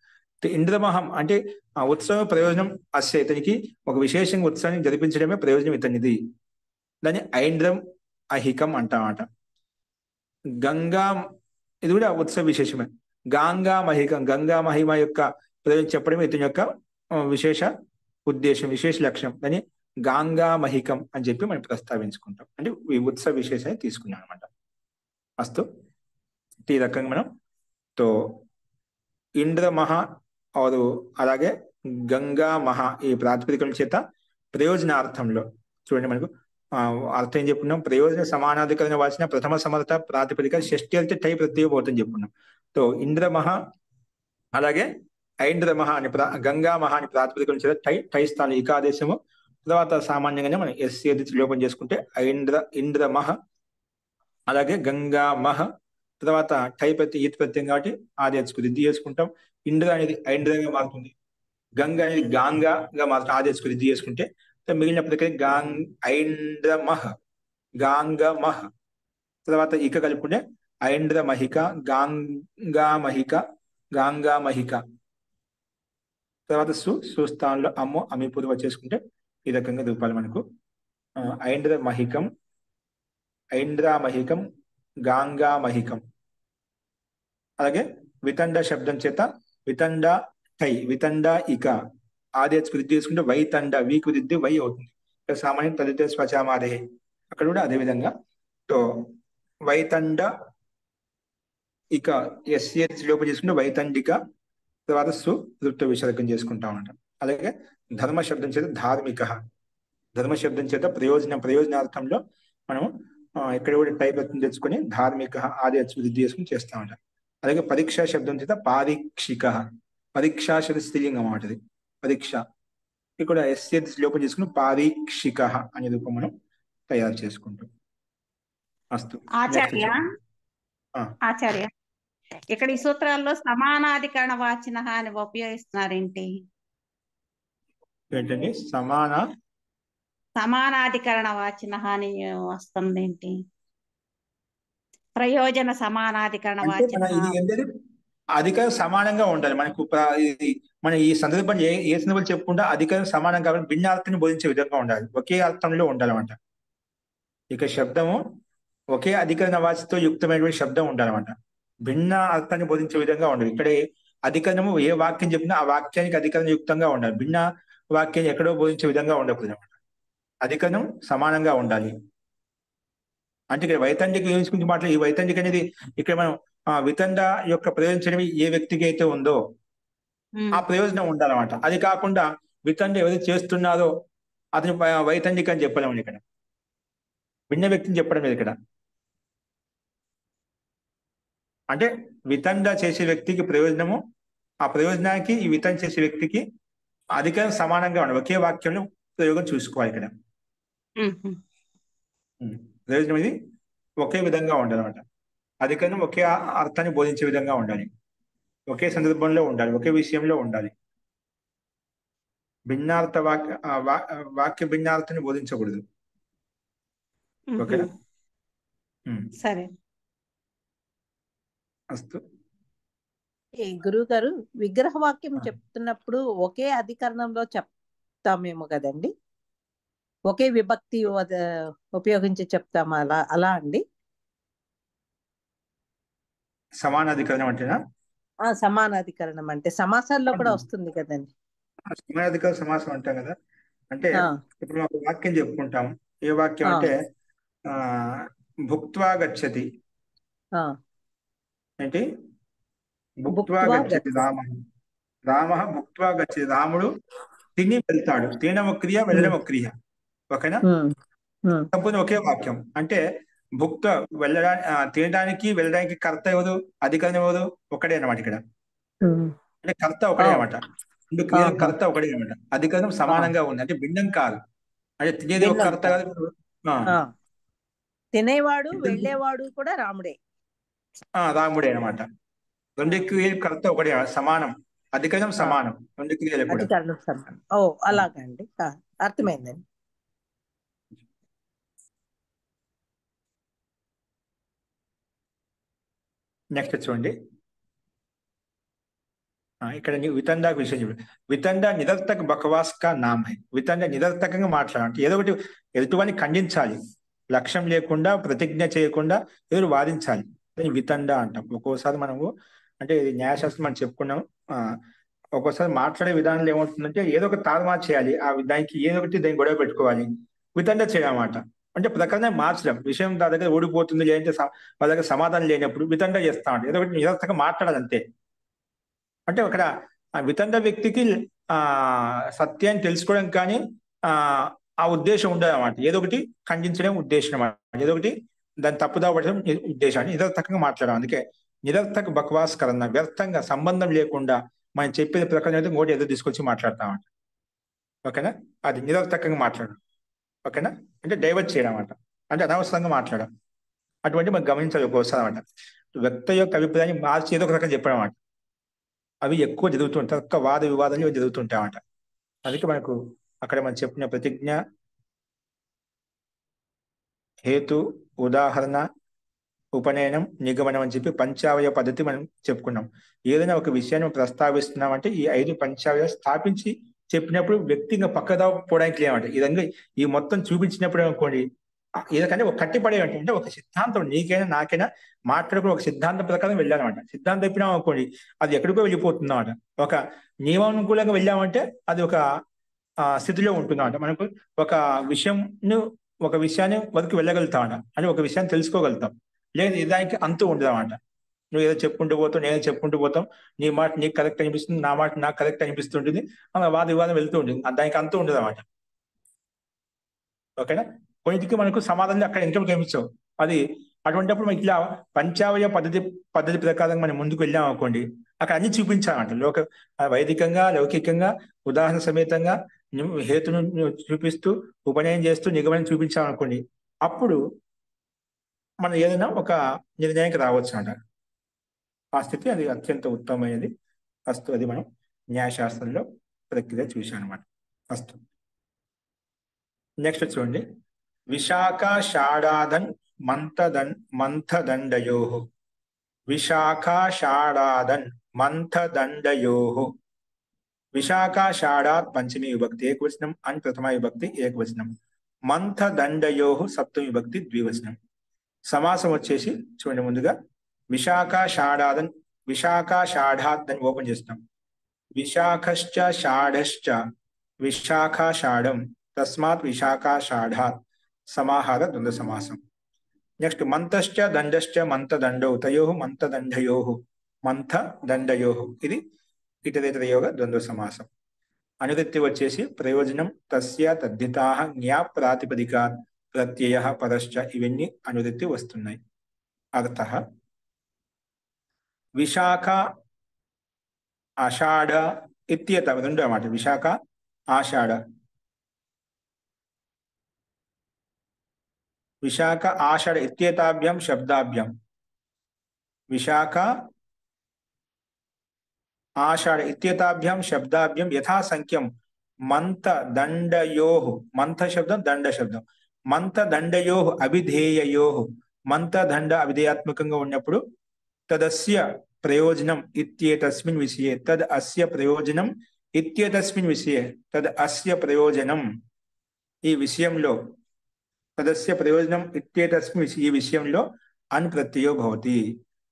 Speaker 1: ఇంద్రమహం అంటే ఆ ఉత్సవ ప్రయోజనం అస్య, ఇతనికి ఒక విశేషంగా ఉత్సవాన్ని జరిపించడమే ప్రయోజనం ఇతనిది. దాన్ని ఐంద్రం అహికం అంటామాట. గంగా, ఇది కూడా ఉత్సవ విశేషమే. గంగా మహికం, గంగా మహిమ యొక్క ప్రయోజనం చెప్పడమే ఇతని యొక్క విశేష ఉద్దేశం, విశేష లక్ష్యం. దాన్ని గంగా మహికం అని చెప్పి మనం ప్రస్తావించుకుంటాం. అంటే ఈ ఉత్సవ విశేషాన్ని తీసుకున్నాం అనమాట. అస్తు ఈ రకంగా మనం తో ఇంద్రమహ और అలాగే గంగా మహా ఈ ప్రాతిపదికల చేత ప్రయోజనార్థంలో చూడండి మనకు అర్థం ఏం చెప్పుకున్నాం. ప్రయోజన సమానాధికరణ వాచిన ప్రథమ సమర్థ ప్రాతిపదిక షష్ఠి అంటే టై ప్రత్యయ పోతుంది చెప్పుకున్నాం. తో ఇంద్రమహ అలాగే ఐంద్రమహ అని గంగా మహా అని ప్రాతిపదికల చేత టై స్థానం ఏకాదేశము. తర్వాత సామాన్యంగానే మనం ఎస్సీ లోపం చేసుకుంటే ఇంద్రమహ అలాగే గంగా మహ, తర్వాత టై ప్రత్యయం ఈత్ ప్రత్యయం కాబట్టి ఆదేశకు రిద్ది చేసుకుంటాం. ఇంద్ర అనేది ఐంద్రగా మారుతుంది, గంగ అనేది గాంగా మారుతుంది, ఆదేశకు రిద్ది చేసుకుంటే. మిగిలిన ప్రక్రియ ఐంద్రమహ, గాంగమహ, తర్వాత ఇక కలుపుకుంటే ఐంద్రమహిక, గాంగామహిక, తర్వాత సుస్థానంలో అమ్ము అమిపూర్వ చేసుకుంటే ఈ రకంగా రూపాలు మనకు ఐంద్రమహికం, ఐంద్రామహికం, గాంగామహికం. అలాగే వితండ శబ్దం చేత వితండ టై, వితండ ఇక ఆదేశకు రిద్ది చేసుకుంటే వైతండ, వీకు రిద్ది వై అవుతుంది. సామాన్యం తదిత స్వచామాదే అక్కడ కూడా అదే విధంగా తో వైతండ ఇక ఎస్ఎస్ లోపం చేసుకుంటే వైతండిక, తర్వాత వృత్త విసర్గం చేసుకుంటా ఉంటాం. అలాగే ధర్మ శబ్దం చేత ధార్మిక, ధర్మ శబ్దం చేత ప్రయోజనార్థంలో మనం ఇక్కడ కూడా టైప్ తెచ్చుకొని ధార్మిక ఆదేశ వృద్ధి చేసుకుని చేస్తా ఉంటాం. అలాగే పరీక్షా శబ్దం చేత పారీక్షిక, పరీక్షా శబ్ద స్త్రీలింగం అన్నమాట. పరీక్ష ఇక్కడ ఎస్ఎస్ లోపం చేసుకుని పారీక్షిక అనే రూపం మనం తయారు చేసుకుంటాం. అస్తు
Speaker 5: ఆచార్య ఇక్కడ ఈ సూత్రాల్లో సమానాధికరణ వాచిన అని ఉపయోగిస్తున్నారేంటి?
Speaker 1: ఏంటండి
Speaker 5: సమానాధికరణ వాచిన అని వస్తుంది ఏంటి? ప్రయోజన సమానాధికరణ వాచిన
Speaker 1: అధికారం సమానంగా ఉండాలి మనకు. మన ఈ సందర్భం ఏ సందర్భం చెప్పుకుంటే అధికారం సమానం కాబట్టి భిన్నార్థాన్ని బోధించే విధంగా ఉండాలి, ఒకే అర్థంలో ఉండాలన్నమాట. ఇక శబ్దము ఒకే అధికరణ వాచితో యుక్తమైనటువంటి శబ్దం ఉండాలన్నమాట. భిన్న అర్థాన్ని బోధించే విధంగా ఉండాలి. ఇక్కడ అధికరణము ఏ వాక్యం చెప్పినా ఆ వాక్యానికి అధికరణ యుక్తంగా ఉండాలి, భిన్న వాక్యాన్ని ఎక్కడో బోధించే విధంగా ఉండకూడదు అనమాట. అధికరణం సమానంగా ఉండాలి. అంటే ఇక్కడ వైతండిక గురించి మాట్లాడి, ఈ వైతండిక అనేది ఇక్కడ మనం వితండ యొక్క ప్రయోజనం ఏ వ్యక్తికి అయితే ఉందో ఆ ప్రయోజనం ఉండాలన్నమాట. అది కాకుండా వితండ ఎవరు చేస్తున్నారో అతను వైతండిక అని చెప్పలేము. ఇక్కడ భిన్న వ్యక్తిని చెప్పడం లేదు. ఇక్కడ అంటే వితండ చేసే వ్యక్తికి ప్రయోజనము, ఆ ప్రయోజనానికి ఈ వితండ చేసే వ్యక్తికి అధికారం సమానంగా ఉండాలి. ఒకే వాక్యంలో ప్రయోగం చూసుకోవాలి. ఇక్కడ ప్రయోజనం ఇది ఒకే విధంగా ఉండాలన్నమాట. అధికారం ఒకే అర్థాన్ని బోధించే విధంగా ఉండాలి, ఒకే సందర్భంలో ఉండాలి, ఒకే విషయంలో ఉండాలి. భిన్నార్థ వాక్య భిన్నార్థాన్ని బోధించకూడదు. ఓకేనా?
Speaker 5: సరే.
Speaker 1: అస్తు.
Speaker 2: గురువు గారు విగ్రహ వాక్యం చెప్తున్నప్పుడు ఒకే అధికరణంలో చెప్తామేమో కదండి, ఒకే విభక్తి ఉపయోగించి చెప్తాము అలా అండి?
Speaker 1: సమానాధికరణం అంటేనా?
Speaker 2: సమానాధికరణం అంటే సమాసాల్లో కూడా వస్తుంది కదండి.
Speaker 1: సమానాధికరణ సమాసం అంటాం కదా. అంటే ఇప్పుడు ఒక వాక్యం చెప్పుకుంటాం. ఏ వాక్యం అంటే భుక్త్వా గచ్చతి ఏంటి? భుక్త్వా గచ్చతి రామ భుక్త్వా గచ్చతి. రాముడు తిని వెళ్తాడు. తినడం ఒక క్రియ, వెళ్ళడం ఒక క్రియ. ఓకేనా?
Speaker 2: ఉమ్.
Speaker 1: సంపూర్ణ ఒకే వాక్యం. అంటే భుక్త తినడానికి వెళ్ళడానికి కర్త ఎవరు, అధికరణ ఎవరు, ఒకటే అనమాట ఇక్కడ.
Speaker 2: ఉమ్.
Speaker 1: అంటే కర్త ఒకటే
Speaker 2: ఓ,
Speaker 1: అనమాట. రెండు క్రియలు
Speaker 2: ఆహా.
Speaker 1: కర్త ఒకటే అనమాట. అధికరణం సమానంగా ఉంది, అంటే భిన్నం కాదు. అంటే తినేది ఒక
Speaker 2: భిన్నం
Speaker 1: కర్త
Speaker 2: కాదు.
Speaker 1: కాదు.
Speaker 2: ఆ. తినేవాడు
Speaker 1: ఇద్దరు
Speaker 2: వెళ్ళేవాడు కూడా రాముడే.
Speaker 1: రాముడే అనమాట. రెండు క్రియలు కర్త ఒకటే, సమానం. అధికరణం
Speaker 2: ఆ,
Speaker 1: సమానం రెండు క్రియలు కూడా.
Speaker 2: అధికారులు సమానం. ఓ, అలాగండి. అర్థమైందండి.
Speaker 1: నెక్స్ట్ చూడండి. ఇక్కడ వితండా విషయం చెప్పండి. వితండా నిరర్థక బకవాస్ కా నామ్ హై. వితండా నిరర్థకంగా మాట్లాడాలంటే ఏదో ఒకటి ఎదుటివాడిని ఖండించాలి, లక్ష్యం లేకుండా, ప్రతిజ్ఞ చేయకుండా ఎదురు వాదించాలి. దీన్ని వితండా అంటాం. ఒక్కోసారి మనము అంటే ఇది న్యాయశాస్త్రం మనం చెప్పుకున్నాం. ఒక్కోసారి మాట్లాడే విధానంలో ఏమవుతుందంటే ఏదో ఒక తారుమారు చేయాలి, దానికి ఏదో ఒకటి దాన్ని గొడవ పెట్టుకోవాలి. వితండా చేయమాట అంటే ప్రకారం మార్చడం, విషయం దాని దగ్గర ఓడిపోతుంది, లేదంటే వాళ్ళ దగ్గర సమాధానం లేనప్పుడు వితండా చేస్తా ఉంటాం. ఏదో ఒకటి నిరర్థకంగా మాట్లాడాలి అంతే. అంటే అక్కడ వితండ వ్యక్తికి సత్యాన్ని తెలుసుకోవడం కానీ ఆ ఉద్దేశం ఉండదు అన్నమాట. ఏదో ఒకటి ఖండించడం ఉద్దేశం అన్నమాట. ఏదో ఒకటి దాన్ని తప్పుదావ పడడం ఉద్దేశాన్ని నిరర్థకంగా మాట్లాడడం. అందుకే నిరర్థక బక్వాస్ కరణ, వ్యర్థంగా సంబంధం లేకుండా మనం చెప్పేది ప్రకారం అయితే ఇంకోటి ఏదో తీసుకొచ్చి మాట్లాడతామంట. ఓకేనా? అది నిరర్థకంగా మాట్లాడడం. ఓకేనా? అంటే డైవర్ట్ చేయడం అన్నమాట, అంటే అనవసరంగా మాట్లాడడం. అటువంటి మనం గమనించాలి ఒక్కోసారి అన్నమాట. వ్యక్తి యొక్క అభిప్రాయాన్ని మార్చి ఏదో ఒక రకంగా చెప్పడం అన్నమాట. అవి ఎక్కువ జరుగుతుంటాయి, ఒక్క వాద వివాదాలు జరుగుతుంటాయి అన్నమాట. అందుకే మనకు అక్కడ మనం చెప్పిన ప్రతిజ్ఞ, హేతు, ఉదాహరణ, ఉపనయనం, నిగమనం అని చెప్పి పంచావయ పద్ధతి మనం చెప్పుకున్నాం. ఏదైనా ఒక విషయాన్ని ప్రస్తావిస్తున్నామంటే ఈ 5 పంచావయాలు స్థాపించి చెప్పినప్పుడు వ్యక్తిగా పక్కదా పోవడానికి లేవంట. ఈ విధంగా ఈ మొత్తం చూపించినప్పుడు అనుకోండి, ఏదంటే ఒక కట్టిపడే అంటే ఒక సిద్ధాంతం, నీకైనా నాకైనా మాట్లాడుకుని ఒక సిద్ధాంతం ప్రకారం వెళ్ళాలన్నమాట. సిద్ధాంతం చెప్పినాం అనుకోండి, అది ఎక్కడికో వెళ్ళిపోతుంది అన్నమాట. ఒక నియమానుకూలంగా వెళ్ళామంటే అది ఒక స్థితిలో ఉంటుందన్నమాట. మనకు ఒక విషయాన్ని వరకు వెళ్ళగలుగుతామట, అంటే ఒక విషయాన్ని తెలుసుకోగలుగుతాం. లేదు దానికి అంతు ఉండదన్నమాట. నువ్వు ఏదో చెప్పుకుంటూ పోతావు, నేనే చెప్పుకుంటూ పోతాం, నీ మాట నీకు కరెక్ట్ అనిపిస్తుంది, నా మాట నాకు కరెక్ట్ అనిపిస్తుంటుంది, వాద వివాదం వెళ్తూ ఉంటుంది, దానికి అంతు ఉండదు అన్నమాట. ఓకేనా? కొన్నిటికి మనకు సమాధానం అక్కడ ఇంట్లో కనిపించవు. అది అటువంటిప్పుడు మనకి ఇట్లా పంచావయ పద్ధతి ప్రకారం మనం ముందుకు వెళ్ళాం అనుకోండి, అక్కడ అన్ని చూపించాలంట. వైదికంగా, లౌకికంగా, ఉదాహరణ సమేతంగా హేతును చూపిస్తూ, ఉపనయనం చేస్తూ, నిగమనం చూపించామనుకోండి, అప్పుడు మనం ఏదైనా ఒక నిర్ణయానికి రావచ్చు అంట. ఆ స్థితి అది అత్యంత ఉత్తమమైనది. ఫస్ట్ అది మనం న్యాయశాస్త్రంలో ప్రక్రియ చూసాం అనమాట. ఫస్ట్ నెక్స్ట్ చూడండి. విశాఖ షాడాదన్ మంథదండయో. విశాఖ షాడాదన్ మంథదండయో. విశాఖ షాడాత్ పంచమి విభక్తి ఏకవచనం, అని ప్రథమ విభక్తి ఏకవచనం. మంథదండయో సప్తమి విభక్తి ద్వివచనం. సమాసం వచ్చేసి చూడండి, ముందుగా విశాఖ షాడాదన్, విశాఖ షాఢాత్ అని ఓపెన్ చేస్తాం. విశాఖశ్చ షాఢశ్చ విశాఖ షాఢం తస్మాత్ విశాఖ షాఢాత్ సమాహార ద్వంద్వ సమాసం. నెక్స్ట్ మంతశ్చ దండశ్చ మంతదండౌ తయో మంతదండయో మంథదండయో. ఇది ఇతరేతరయోగ ద్వంద్వ సమాసం. అనువృత్తి వచ్చేసి ప్రయోజనం తస్య తద్ధితాః జ్ఞా ప్రాతిపదికాత్ ప్రత్యయః పరశ్చ. ఇవన్నీ అనువృత్తి వస్తున్నాయి. అర్థః విశాఖ ఆషాఢ ఇత్యేత రెండు అన్నమాట. విశాఖ ఆషాఢ, విశాఖ ఆషాఢ ఇత్యేతాభ్యాం శబ్దాభ్యాం. విశాఖ ఆషాఢ ఇత్యేతాభ్యాం శబ్దాభ్యాం యథాసంఖ్యం మంతదండయోః. మంత శబ్దం, దండ శబ్దం. మంతదండయోః అభిధేయయోః. మంతదండ అవిధేయాత్మకంగా ఉన్నప్పుడు తదస్య ప్రయోజనం ఇత్యేతస్మిన్ విషయే. తద్ అస్య ప్రయోజనం ఇత్యేతస్మిన్ విషయే. తద్ అస్య ప్రయోజనం ఈ విషయంలో. తదస్య ప్రయోజనం ఇత్యేతస్మిన్ ఈ విషయంలో అన్ ప్రత్యయో భవతి.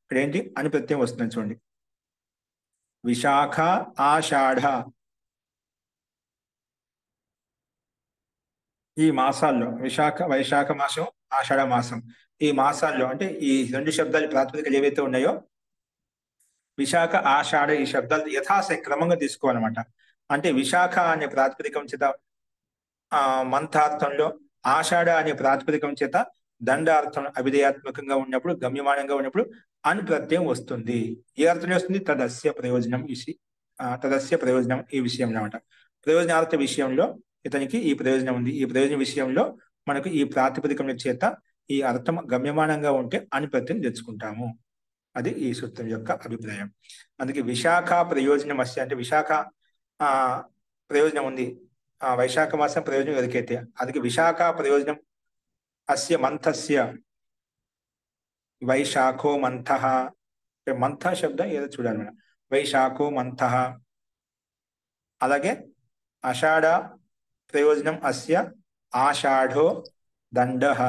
Speaker 1: ఇక్కడ ఏంటి అని ప్రత్యయం వస్తుంది చూడండి. విశాఖ ఆషాఢ ఈ మాసాల్లో, వైశాఖ మాసం, ఆషాఢ మాసం, ఈ మాసాల్లో అంటే ఈ రెండు శబ్దాలు ప్రాతిపదికలు ఏవైతే ఉన్నాయో విశాఖ ఆషాఢ ఈ శబ్దాలు క్రమంగా తీసుకోవాలన్నమాట. అంటే విశాఖ అనే ప్రాతిపదికం చేత మంతార్థంలో, ఆషాఢ అనే ప్రాతిపదికం చేత దండ అర్థం అవిధేయాత్మకంగా ఉన్నప్పుడు, గమ్యమానంగా ఉన్నప్పుడు అన్ ప్రత్యయం వస్తుంది. ఏ అర్థం వస్తుంది? తదస్య ప్రయోజనం తదస్య ప్రయోజనం ఈ విషయంలో అన్నమాట. ప్రయోజనార్థ విషయంలో ఇతనికి ఈ ప్రయోజనం ఉంది. ఈ ప్రయోజనం విషయంలో మనకు ఈ ప్రాతిపదికం చేత ఈ అర్థం గమ్యమానంగా ఉంటే అన్ ప్రత్యయం తెచ్చుకుంటాము. అది ఈ సూత్రం యొక్క అభిప్రాయం. అందుకే విశాఖ ప్రయోజనం అస్య అంటే విశాఖ ప్రయోజనం ఉంది, వైశాఖ మాసం ప్రయోజనం ఎదుకైతే అందుకే విశాఖ ప్రయోజనం అస్య మంథస్య వైశాఖో మంథః. మంథ శబ్దం ఏదో చూడాలి మనం. వైశాఖో మంథః. అలాగే ఆషాఢ ప్రయోజనం అస్య ఆషాఢో దండః.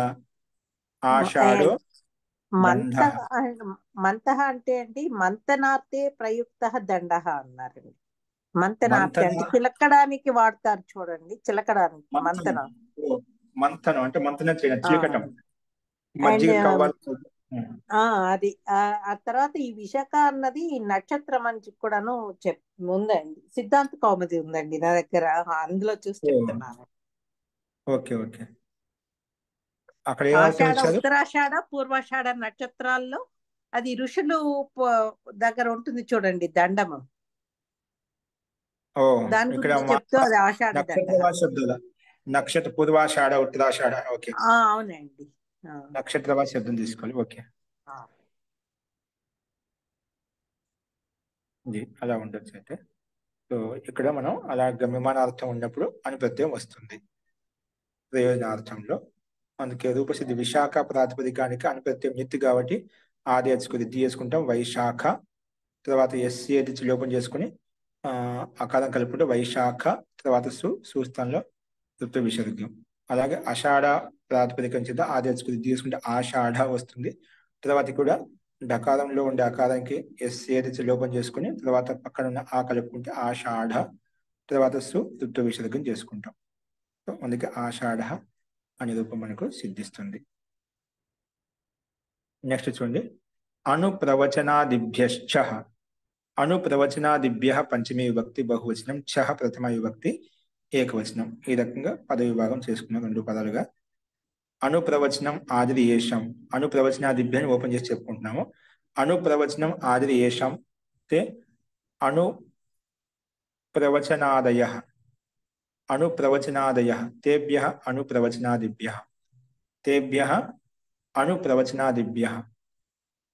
Speaker 1: ఆషాఢో దండః.
Speaker 2: మంతః అంటే అండి మంతనార్థే ప్రయుక్త దండ అన్నారండి. మంతనార్థే అంటే చిలకడానికి వాడతారు చూడండి, చిలకడానికి మంతన.
Speaker 1: మంథనం అంటే మంథనం చేయడం, చిలకటం, మజ్జిగ కావాలి.
Speaker 2: అది ఆ తర్వాత ఈ విశాఖ అన్నది నక్షత్రం అని కూడాను ఉందండి. సిద్ధాంత కౌముది ఉందండి నా దగ్గర, అందులో చూసి చెప్తున్నాను.
Speaker 1: Okay okay. అక్కడ
Speaker 2: ఆషాఢ, ఉత్తరాషాఢ, పూర్వాషాఢ నక్షత్రాల్లో అది ఋషులు దగ్గర ఉంటుంది చూడండి దండము. దాని గురించి చెప్తూ అది ఆషాఢ
Speaker 1: శబ్దాల నక్షత్ర పూర్వాషాఢ ఉత్తరాషాఢ. ఓకే
Speaker 2: అవునండి.
Speaker 1: నక్షత్రవా శబ్దం తీసుకోవాలి. ఓకే అలా ఉండొచ్చు. అయితే సో ఇక్కడ మనం అలా గమ్యమానార్థం ఉన్నప్పుడు అని ప్రత్యయం వస్తుంది ప్రయోజనార్థంలో. అందుకే రూపసిద్ధి విశాఖ ప్రాతిపదికానికి అని ప్రత్యయం నిత్తి కాబట్టి ఆది రిద్ది చేసుకుంటాం. వైశాఖ తర్వాత ఎస్సీ ఎది లోపం చేసుకుని అకారం కలుపుకుంటే వైశాఖ, తర్వాత సూస్థానంలో తృప్త విసర్గం. అలాగే ఆషాఢ ప్రాతిపదికం చేత ఆది రిద్ది చేసుకుంటే ఆషాఢ వస్తుంది. తర్వాత కూడా డకారంలో ఉండే ఆకారానికి ఎస్సీ ఎది లోపం చేసుకుని తర్వాత పక్కన ఉన్న ఆ కలుపుకుంటే ఆషాఢ, తర్వాత తృప్త విసర్గం చేసుకుంటాం. సో అందుకే ఆషాఢ అనే రూపం మనకు సిద్ధిస్తుంది. నెక్స్ట్ చూడండి, అనుప్రవచనాదిభ్యశ్చ. అనుప్రవచనాదిభ్య పంచమీ విభక్తి బహువచనం, ఛ ప్రథమ విభక్తి ఏకవచనం. ఈ రకంగా పద విభాగం చేసుకున్నాం రెండు పదాలుగా. అనుప్రవచనం ఆదిరి ఏషం. అనుప్రవచనాదిభ్యాన్ని ఓపెన్ చేసి చెప్పుకుంటున్నాము. అనుప్రవచనం ఆదిరి ఏషం తే అనుప్రవచనాదయ. అనుప్రవచనాదయ తేభ్య అనుప్రవచనాదిభ్య. తేభ్య అనుప్రవచనాదిభ్య.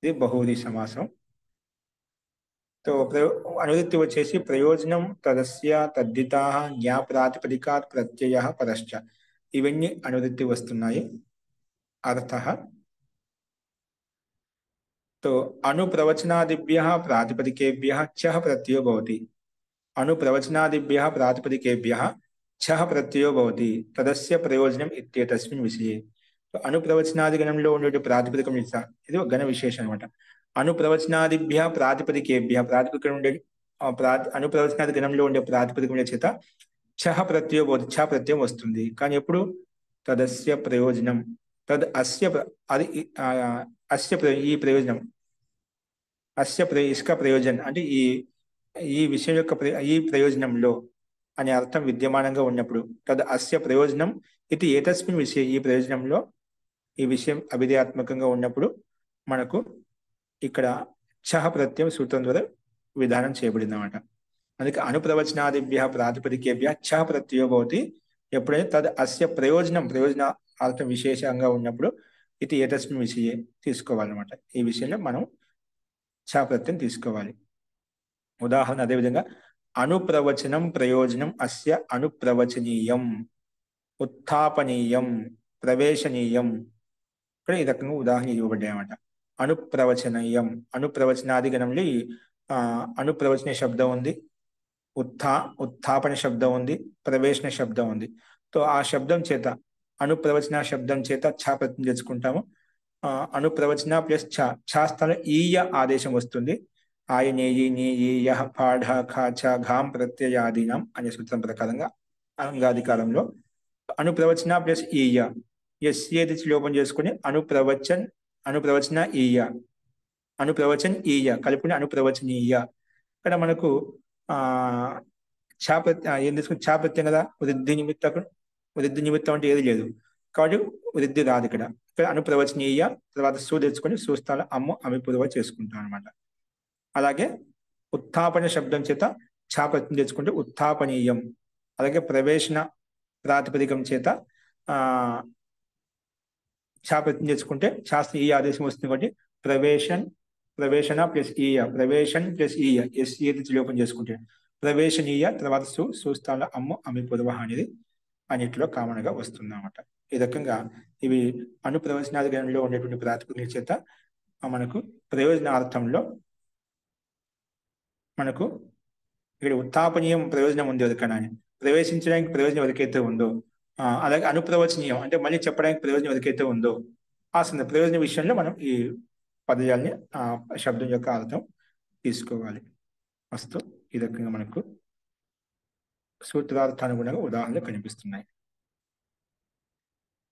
Speaker 1: ఇది బహువ్రీహి సమాసం. तो अनुवृत्ति వచ్చేసి ప్రయోజనం తదస్య తద్దితా జ్ఞా ప్రాతిపదికాత్ ప్రత్యయ పరశ్చ. ఇవన్నీ అనువృత్తి వస్తున్నాయి. అర్థః तो अनुप्रवचनादिभ्यः प्रातिपदिकेभ्यः ఛః प्रत्ययो भवति. अनुप्रवचनादिभ्यः प्रातिपदिकेभ्यः ఛః प्रत्ययो भवति तदस्य प्रयोजनम् इत्येतस्मिन् विषये. तो अनुप्रवचनादि गणంలో ఉండే ప్రాతిపదికం ఇది ఒక గణ విశేషం అన్నమాట. అనుప్రవచనాదిభ్య ప్రాతిపదికేభ్య ప్రాతిపదికం ఉండే అనుప్రవచనాది గణంలో ఉండే ప్రాతిపదికం చేత ఛః ప్రత్యయో భవతి, ఛ ప్రత్యయం వస్తుంది. కానీ ఎప్పుడు? తదస్య ప్రయోజనం, తద్ అస్య అది అస్య ఈ ప్రయోజనం, ఇసుక ప్రయోజనం అంటే ఈ విషయం యొక్క ఈ ప్రయోజనంలో అనే అర్థం విద్యమానంగా ఉన్నప్పుడు తద్ అస్య ప్రయోజనం ఇది ఏతస్మిన్ విషయం, ఈ ప్రయోజనంలో ఈ విషయం అవిధేయాత్మకంగా ఉన్నప్పుడు మనకు ఇక్కడ ఛః ప్రత్యయం సూత్రం ద్వారా విధానం చేయబడింది అన్నమాట. అందుకే అనుప్రవచనాదిభ్య ప్రాతిపదికేభ్య ఛః ప్రత్యయో భవతి. ఎప్పుడైతే తద్ అస్య ప్రయోజనం అర్థం విశేషంగా ఉన్నప్పుడు ఇది ఏతస్మిన్ విషయే తీసుకోవాలన్నమాట. ఈ విషయంలో మనం ఛ ప్రత్యయం తీసుకోవాలి. ఉదాహరణ అదేవిధంగా అనుప్రవచనం ప్రయోజనం అస్య అనుప్రవచనీయం, ఉత్థాపనీయం, ప్రవేశనీయం. ఇక్కడ ఈ రకంగా ఉదాహరణ ఇవ్వబడ్డాయి అన్నమాట. అనుప్రవచనీయం, అనుప్రవచనాది గణంలో అనుప్రవచన శబ్దం ఉంది, ఉత్థాపన శబ్దం ఉంది, ప్రవేశన శబ్దం ఉంది. తో ఆ శబ్దం చేత అనుప్రవచన శబ్దం చేత ఛ ప్రత్యయం తెచ్చుకుంటాము. అనుప్రవచన ప్లస్ ఛ, ఛ స్థానంలో ఈయ ఆదేశం వస్తుంది. ఆయ నేయి నీ యః పాఢ ఖ ఛ ఘాం ప్రత్యయాదీనం అనే సూత్రం ప్రకారంగా అంగాధికారంలో అనుప్రవచన ప్లస్ ఈయ ఎస్యేది లోపం చేసుకుని అనుప్రవచన ఈయ, అనుప్రవచన్ ఈయ కలుపుని అనుప్రవచనీయ. ఇక్కడ మనకు ఛ ప్రత్యయం ఏం తీసుకుని ఛ ప్రత్యయం కదా, వృద్ధి నిమిత్తం అంటే ఏది లేదు. కాబట్టి వృద్ధి రాదు ఇక్కడ. ఇక్కడ అనుప్రవచనీయ తర్వాత సు తెచ్చుకొని సుస్థాన అమ్ము అమిపూర్వ చేసుకుంటాం అనమాట. అలాగే ఉత్థాపన శబ్దం చేత ఛా ప్రత్యయం తెచ్చుకుంటే ఉత్థాపనీయం. అలాగే ప్రవేశన ప్రాతిపదికం చేత ఛా ప్రత్యయం తెచ్చుకుంటే శాస్త్రం ఈ ఆదేశం వస్తుంది కాబట్టి ప్రవేశన ప్లస్ ఈయ, ప్రవేశన్ ప్లస్ ఈయ, ఏది లోపం చేసుకుంటే ప్రవేశనీయ తర్వాత సుస్థాన అమ్ము అమిపూర్వ అనేది అన్నిటిలో కామన్ గా వస్తుంది అన్నమాట. ఈ రకంగా ఇవి అనుప్రవచనాధికరణంలో ఉండేటువంటి ప్రాతిపదిక చేత మనకు ప్రయోజనార్థంలో మనకు ఇక్కడ ఉత్థాపనీయం ప్రయోజనం ఉంది ఎవరికైనా, ప్రవేశించడానికి ప్రయోజనం ఎవరికైతే ఉందో, అలాగే అనుప్రవచనీయం అంటే మళ్ళీ చెప్పడానికి ప్రయోజనం ఎవరికైతే ఉందో ఆ ప్రయోజన విషయంలో మనం ఈ పదజాలని శబ్దం యొక్క అర్థం తీసుకోవాలి. వస్తూ ఈ రకంగా మనకు సూత్రార్థానుగుణంగా ఉదాహరణలు కనిపిస్తున్నాయి.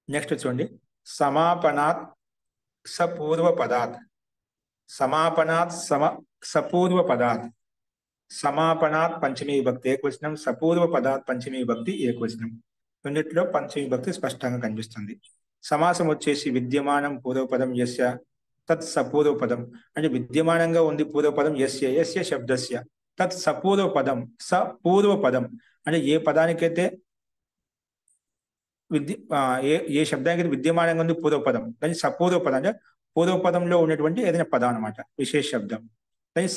Speaker 1: నెక్స్ట్ చూడండి, సమాపనాత్ సపూర్వ పదాత్. సమాపనాత్ సపూర్వ పదాత్. సమాపనాత్ పంచమీ విభక్తి ఏకవచనం, సపూర్వ పదాత్ పంచమీ విభక్తి ఏకవచనం. రెండిట్లో పంచమీ విభక్తి స్పష్టంగా కనిపిస్తుంది. సమాసం వచ్చేసి విద్యమానం పూర్వపదం యస్య తత్ సపూర్వపదం అంటే విద్యమానంగా ఉంది పూర్వపదం యస్య శబ్దస్య తత్ సపూర్వపదం సపూర్వపదం అంటే ఏ పదానికైతే ఏ శబ్దానికి విద్యమానంగా ఉంది పూర్వపదం దాని సపూర్వపదం అంటే పూర్వపదంలో ఉన్నటువంటి ఏదైనా పదం అనమాట, విశేష శబ్దం. దాని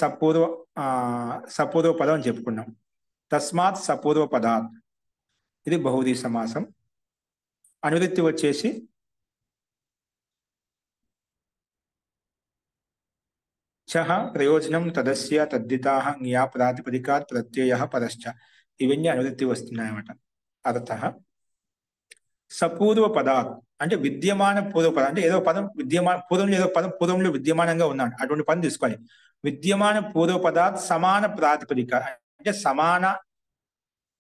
Speaker 1: సపూర్వపదం అని చెప్పుకున్నాం. తస్మాత్ సపూర్వ పదాత్ ఇది బహువ్రీహి సమాసం. అనువృత్తి వచ్చేసి చహ ప్రయోజనం తదస్య తద్దితాః జ్ఞా ప్రాతిపదికాత్ ప్రత్యయః పరశ్చ. ఇవన్నీ అనువృత్తి వస్తున్నాయన్నమాట. అర్థః సపూర్వ పదాత్ అంటే విద్యమాన పూర్వపదం అంటే ఏదో పదం విద్యమాన పూర్వంలో ఏదో పదం పూర్వంలో విద్యమానంగా ఉన్నాడు అటువంటి పదం తీసుకోవాలి. విద్యమాన పూర్వపదాత్ సమాన ప్రాతిపదిక అంటే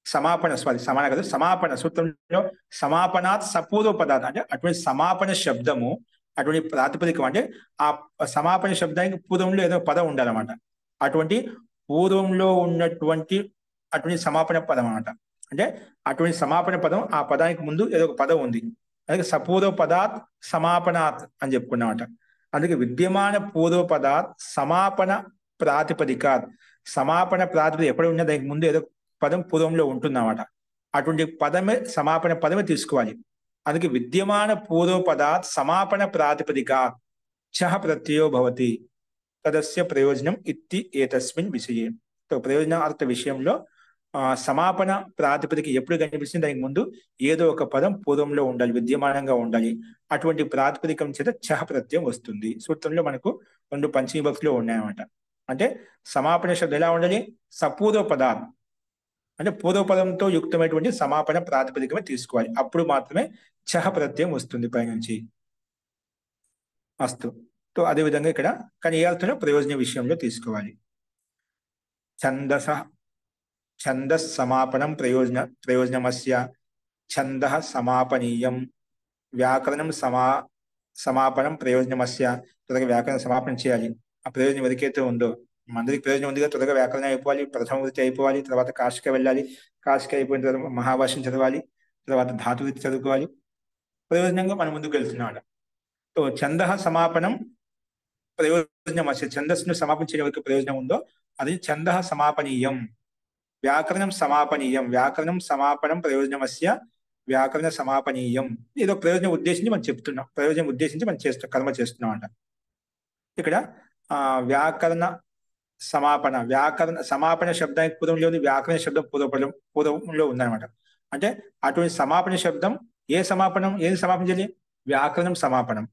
Speaker 1: సమాపన సూత్రంలో సమాపనాత్ సపూర్వ పదాత్ అంటే అటువంటి సమాపన శబ్దము అటువంటి ప్రాతిపదికం అంటే ఆ సమాపన శబ్దానికి పూర్వంలో ఏదో పదం ఉండాలన్నమాట. అటువంటి పూర్వంలో ఉన్నటువంటి అటువంటి సమాపన పదం అన్నమాట. అంటే అటువంటి సమాపన పదం ఆ పదానికి ముందు ఏదో ఒక పదం ఉంది, అలాగే సపూర్వ పదాత్ సమాపనాత్ అని చెప్పుకున్నామట. అందుకే విద్యమాన పూర్వ పదాత్ సమాపన ప్రాతిపదికాత్. సమాపన ప్రాతిపదిక ఎక్కడ ఉన్నా దానికి ముందు ఏదో పదం పూర్వంలో ఉంటుందన్నమాట. అటువంటి పదమే సమాపన పదమే తీసుకోవాలి. అందుకే విద్యమాన పూర్వ పదాత్ సమాపన ప్రాతిపదికాత్ చహ ప్రత్యయో భవతి తదస్య ప్రయోజనం ఇత్తి ఏతస్మిన్ విషయే. ప్రయోజనార్థ విషయంలో సమాపన ప్రాతిపదిక ఎప్పుడు కనిపిస్తుంది దానికి ముందు ఏదో ఒక పదం పూర్వంలో ఉండాలి, విద్యమానంగా ఉండాలి. అటువంటి ప్రాతిపదికం చేత చహ ప్రత్యయం వస్తుంది. సూత్రంలో మనకు 2 పంచమీ విభక్తులు ఉన్నాయన్నమాట. అంటే సమాపన శబ్దం ఎలా ఉండాలి, సపూర్వ పదాత్ అంటే పూర్వపదంతో యుక్తమైనటువంటి సమాపన ప్రాతిపదికమే తీసుకోవాలి. అప్పుడు మాత్రమే చహ ప్రత్యయం వస్తుంది పైనుంచి. అస్తు. అదేవిధంగా ఇక్కడ కానీ ఏ అర్థంలో ప్రయోజన విషయంలో తీసుకోవాలి. ఛందస్ సమాపనం ప్రయోజనమస్య ఛందః సమాపనీయం వ్యాకరణం సమాపనం ప్రయోజనమస్య. త్వరగా వ్యాకరణ సమాపనం చేయాలి. ఆ ప్రయోజనం ఎవరికైతే ఉందో అందరికి ప్రయోజనం ఉందిగా త్వరగా వ్యాకరణం అయిపోవాలి, ప్రథమ వృత్తి అయిపోవాలి, తర్వాత కాశిక వెళ్ళాలి, కాశిక అయిపోయిన తర్వాత మహాభాష్యం చదవాలి, తర్వాత ధాతు వృత్తి చదువుకోవాలి. ప్రయోజనంగా మనం ముందుకు వెళ్తున్నాడు. ఛందః సమాపనం ప్రయోజనం అస్య ఛందస్సును సమాపన చేయడం వరకు ప్రయోజనం ఉందో అది ఛందః సమాపనీయం. వ్యాకరణం సమాపనీయం వ్యాకరణం సమాపనం ప్రయోజనమస్య వ్యాకరణ సమాపనీయం. ఏదో ప్రయోజనం ఉద్దేశించి మనం చెప్తున్నాం, ప్రయోజనం ఉద్దేశించి మనం కర్మ చేస్తున్నాం అంట. ఇక్కడ వ్యాకరణ సమాపన శబ్దానికి పూర్వంలో ఉంది, వ్యాకరణ శబ్దం పూర్వంలో ఉందన్నమాట. అంటే అటువంటి సమాపన శబ్దం ఏది సమాపనం చేయాలి, వ్యాకరణం సమాపనం.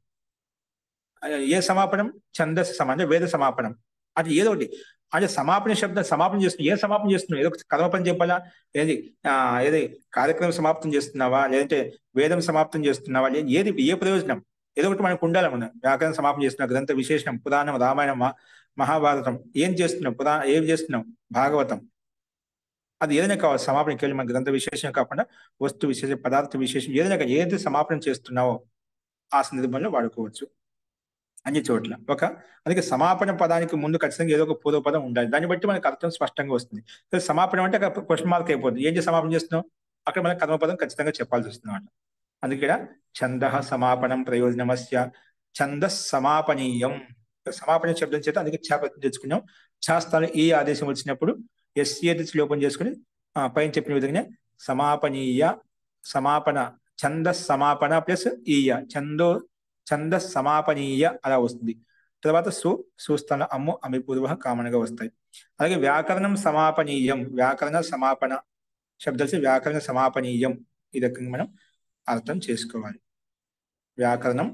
Speaker 1: ఏ సమాపనం, ఛందస్సు సమాపనం అంటే వేద సమాపనం. అది ఏదో ఒకటి అంటే సమాపన శబ్దం సమాపనం చేస్తున్నావు. ఏ సమాపనం చేస్తున్నావు, ఏదో కర్మ పని చెప్పాలా, ఏది కార్యక్రమం సమాప్తం చేస్తున్నావా, లేదంటే వేదం సమాప్తం చేస్తున్నావా, ఏది ఏ ప్రయోజనం ఏదో ఒకటి మనకు ఉండాలి. మనం వ్యాకరణ సమాపనం చేస్తున్నాం, గ్రంథ విశేషణం పురాణం రామాయణం మహాభారతం ఏం చేస్తున్నాం, ఏం చేస్తున్నాం భాగవతం, అది ఏదైనా కావాలి. సమాపన కేవలం మన గ్రంథ విశేషం కాకుండా వస్తు విశేషం పదార్థ విశేషం ఏదైనా ఏదైతే సమాపనం చేస్తున్నావో ఆ సందర్భంలో వాడుకోవచ్చు అన్ని చోట్ల. అందుకే సమాపన పదానికి ముందు ఖచ్చితంగా ఏదో ఒక పూర్వపదం ఉండాలి. దాన్ని బట్టి మనకు అర్థం స్పష్టంగా వస్తుంది. సమాపనం అంటే అక్కడ క్వశ్చన్ మార్క్ అయిపోతుంది. ఏం చేసి సమాపనం చేస్తున్నావు, అక్కడ మనకు కర్మపదం ఖచ్చితంగా చెప్పాల్సి వస్తుంది అన్నమాట. అందుకే ఇక్కడ ఛంద సమాపనం ప్రయోజనమస్య ఛందస్ సమాపనీయం. సమాపన శబ్దం చేత అందుకే ఛ ప్రత్యయం తెచ్చుకున్నాం. ఛ స్థానం ఈ ఆదేశం వచ్చినప్పుడు ఎస్ఏది లోపం చేసుకుని పైన చెప్పిన విధంగానే సమాపనీయ సమాపన ఛందస్ సమాపన ప్లస్ ఈయ ఛందస్ సమాపనీయ అలా వస్తుంది. తర్వాత సుస్థాన అమ్ము అమిపూర్వ కామన్గా వస్తాయి. అలాగే వ్యాకరణం సమాపనీయం, వ్యాకరణ సమాపన శబ్దాలు వ్యాకరణ సమాపనీయం ఈ రకంగా మనం అర్థం చేసుకోవాలి. వ్యాకరణం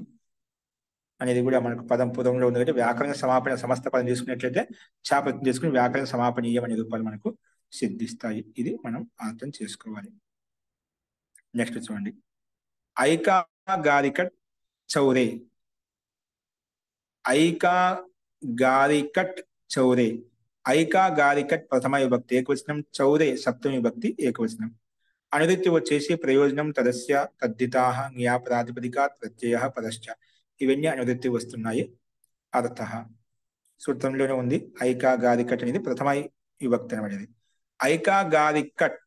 Speaker 1: అనేది కూడా మనకు పదం పూర్వంలో ఉంది కాబట్టి వ్యాకరణ సమాపన సమస్త పదం తీసుకున్నట్లయితే చాపత్యం చేసుకుని వ్యాకరణ సమాపనీయం అనే రూపాలు మనకు సిద్ధిస్తాయి. ఇది మనం అర్థం చేసుకోవాలి. నెక్స్ట్ చూడండి, ఐకాగారికట్ చౌరే. ఐకాగారికట్ చౌరే. ఐకాగారికట్ ప్రథమ విభక్తి ఏకవచనం, చౌరే సప్తమి విభక్తి ఏకవచనం. అనువృత్తి వచ్చేసి ప్రయోజనం తదస్య తద్దితాః జ్ఞా ప్రాతిపదికాత్ ప్రత్యయః పదశ్చ. ఇవన్నీ అనువృత్తి వస్తున్నాయి. అర్థః సూత్రంలోనే ఉంది. ఐకాగారికట్ అనేది ప్రథమ విభక్తి అనబడేది. ఐకాగారికట్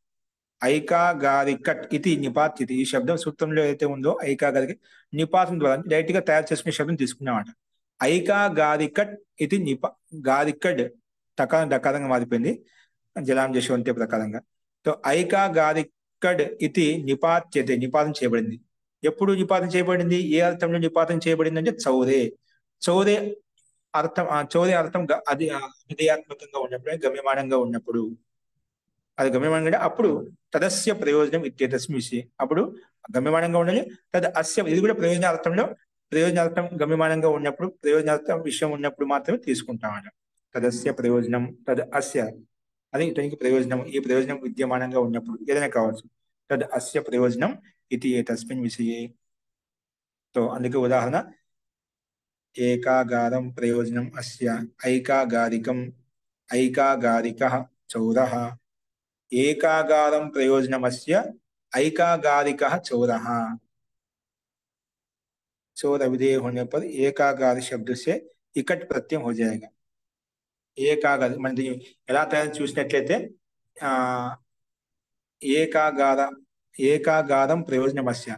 Speaker 1: ఐకాగారికట్ ఇది నిపాత్యతి. ఈ శబ్దం సూత్రంలో ఏదైతే ఉందో ఐకాగారికట్ నిపాతం ద్వారా డైరెక్ట్ గా తయారు చేసుకునే శబ్దం తీసుకున్నామాట. ఐకాగారికట్ ఇది గారికడ్ టకారం డకారంగా మారిపోయింది జలాం జశవంతే ప్రకారంగా. సో ఐకాగారికడ్ ఇది నిపాత్యతే, నిపాతం చేయబడింది. ఎప్పుడు నిపాతం చేయబడింది, ఏ అర్థంలో నిపాతం చేయబడింది అంటే చౌరే. చౌరే అర్థం అది విధేయాత్మకంగా ఉన్నప్పుడు, గమ్యమానంగా ఉన్నప్పుడు, అది గమ్యమానంగా అప్పుడు తదస్య ప్రయోజనం ఇత్యేతస్మిన్ విషయం. అప్పుడు గమ్యమానంగా ఉండాలి. తద్ అస్య ఇది కూడా ప్రయోజనార్థంలో, ప్రయోజనార్థం గమ్యమానంగా ఉన్నప్పుడు, ప్రయోజనార్థం విషయం ఉన్నప్పుడు మాత్రమే తీసుకుంటామట. తదస్య ప్రయోజనం తద్ అస్య అది ఇతనికి ప్రయోజనం, ఈ ప్రయోజనం విద్యమానంగా ఉన్నప్పుడు ఏదైనా కావచ్చు. తద్ అస్య ప్రయోజనం ఇది తస్మిన్ విషయే. సో అందుకే ఉదాహరణ ఏకాగారం ప్రయోజనం అస్య ఐకాగారికం ఐకాగారికః చౌరః. ఏకాగారం प्रयोजनम अस्य ऐकागारिकः चौरः. चौर विधेय होने पर एकागार शब्द से इकट प्रत्यय हो जाएगा. ఏకాగార మనది ఎలా తయారు చూసినట్లయితే ఏకాగారం ప్రయోజనమస్య,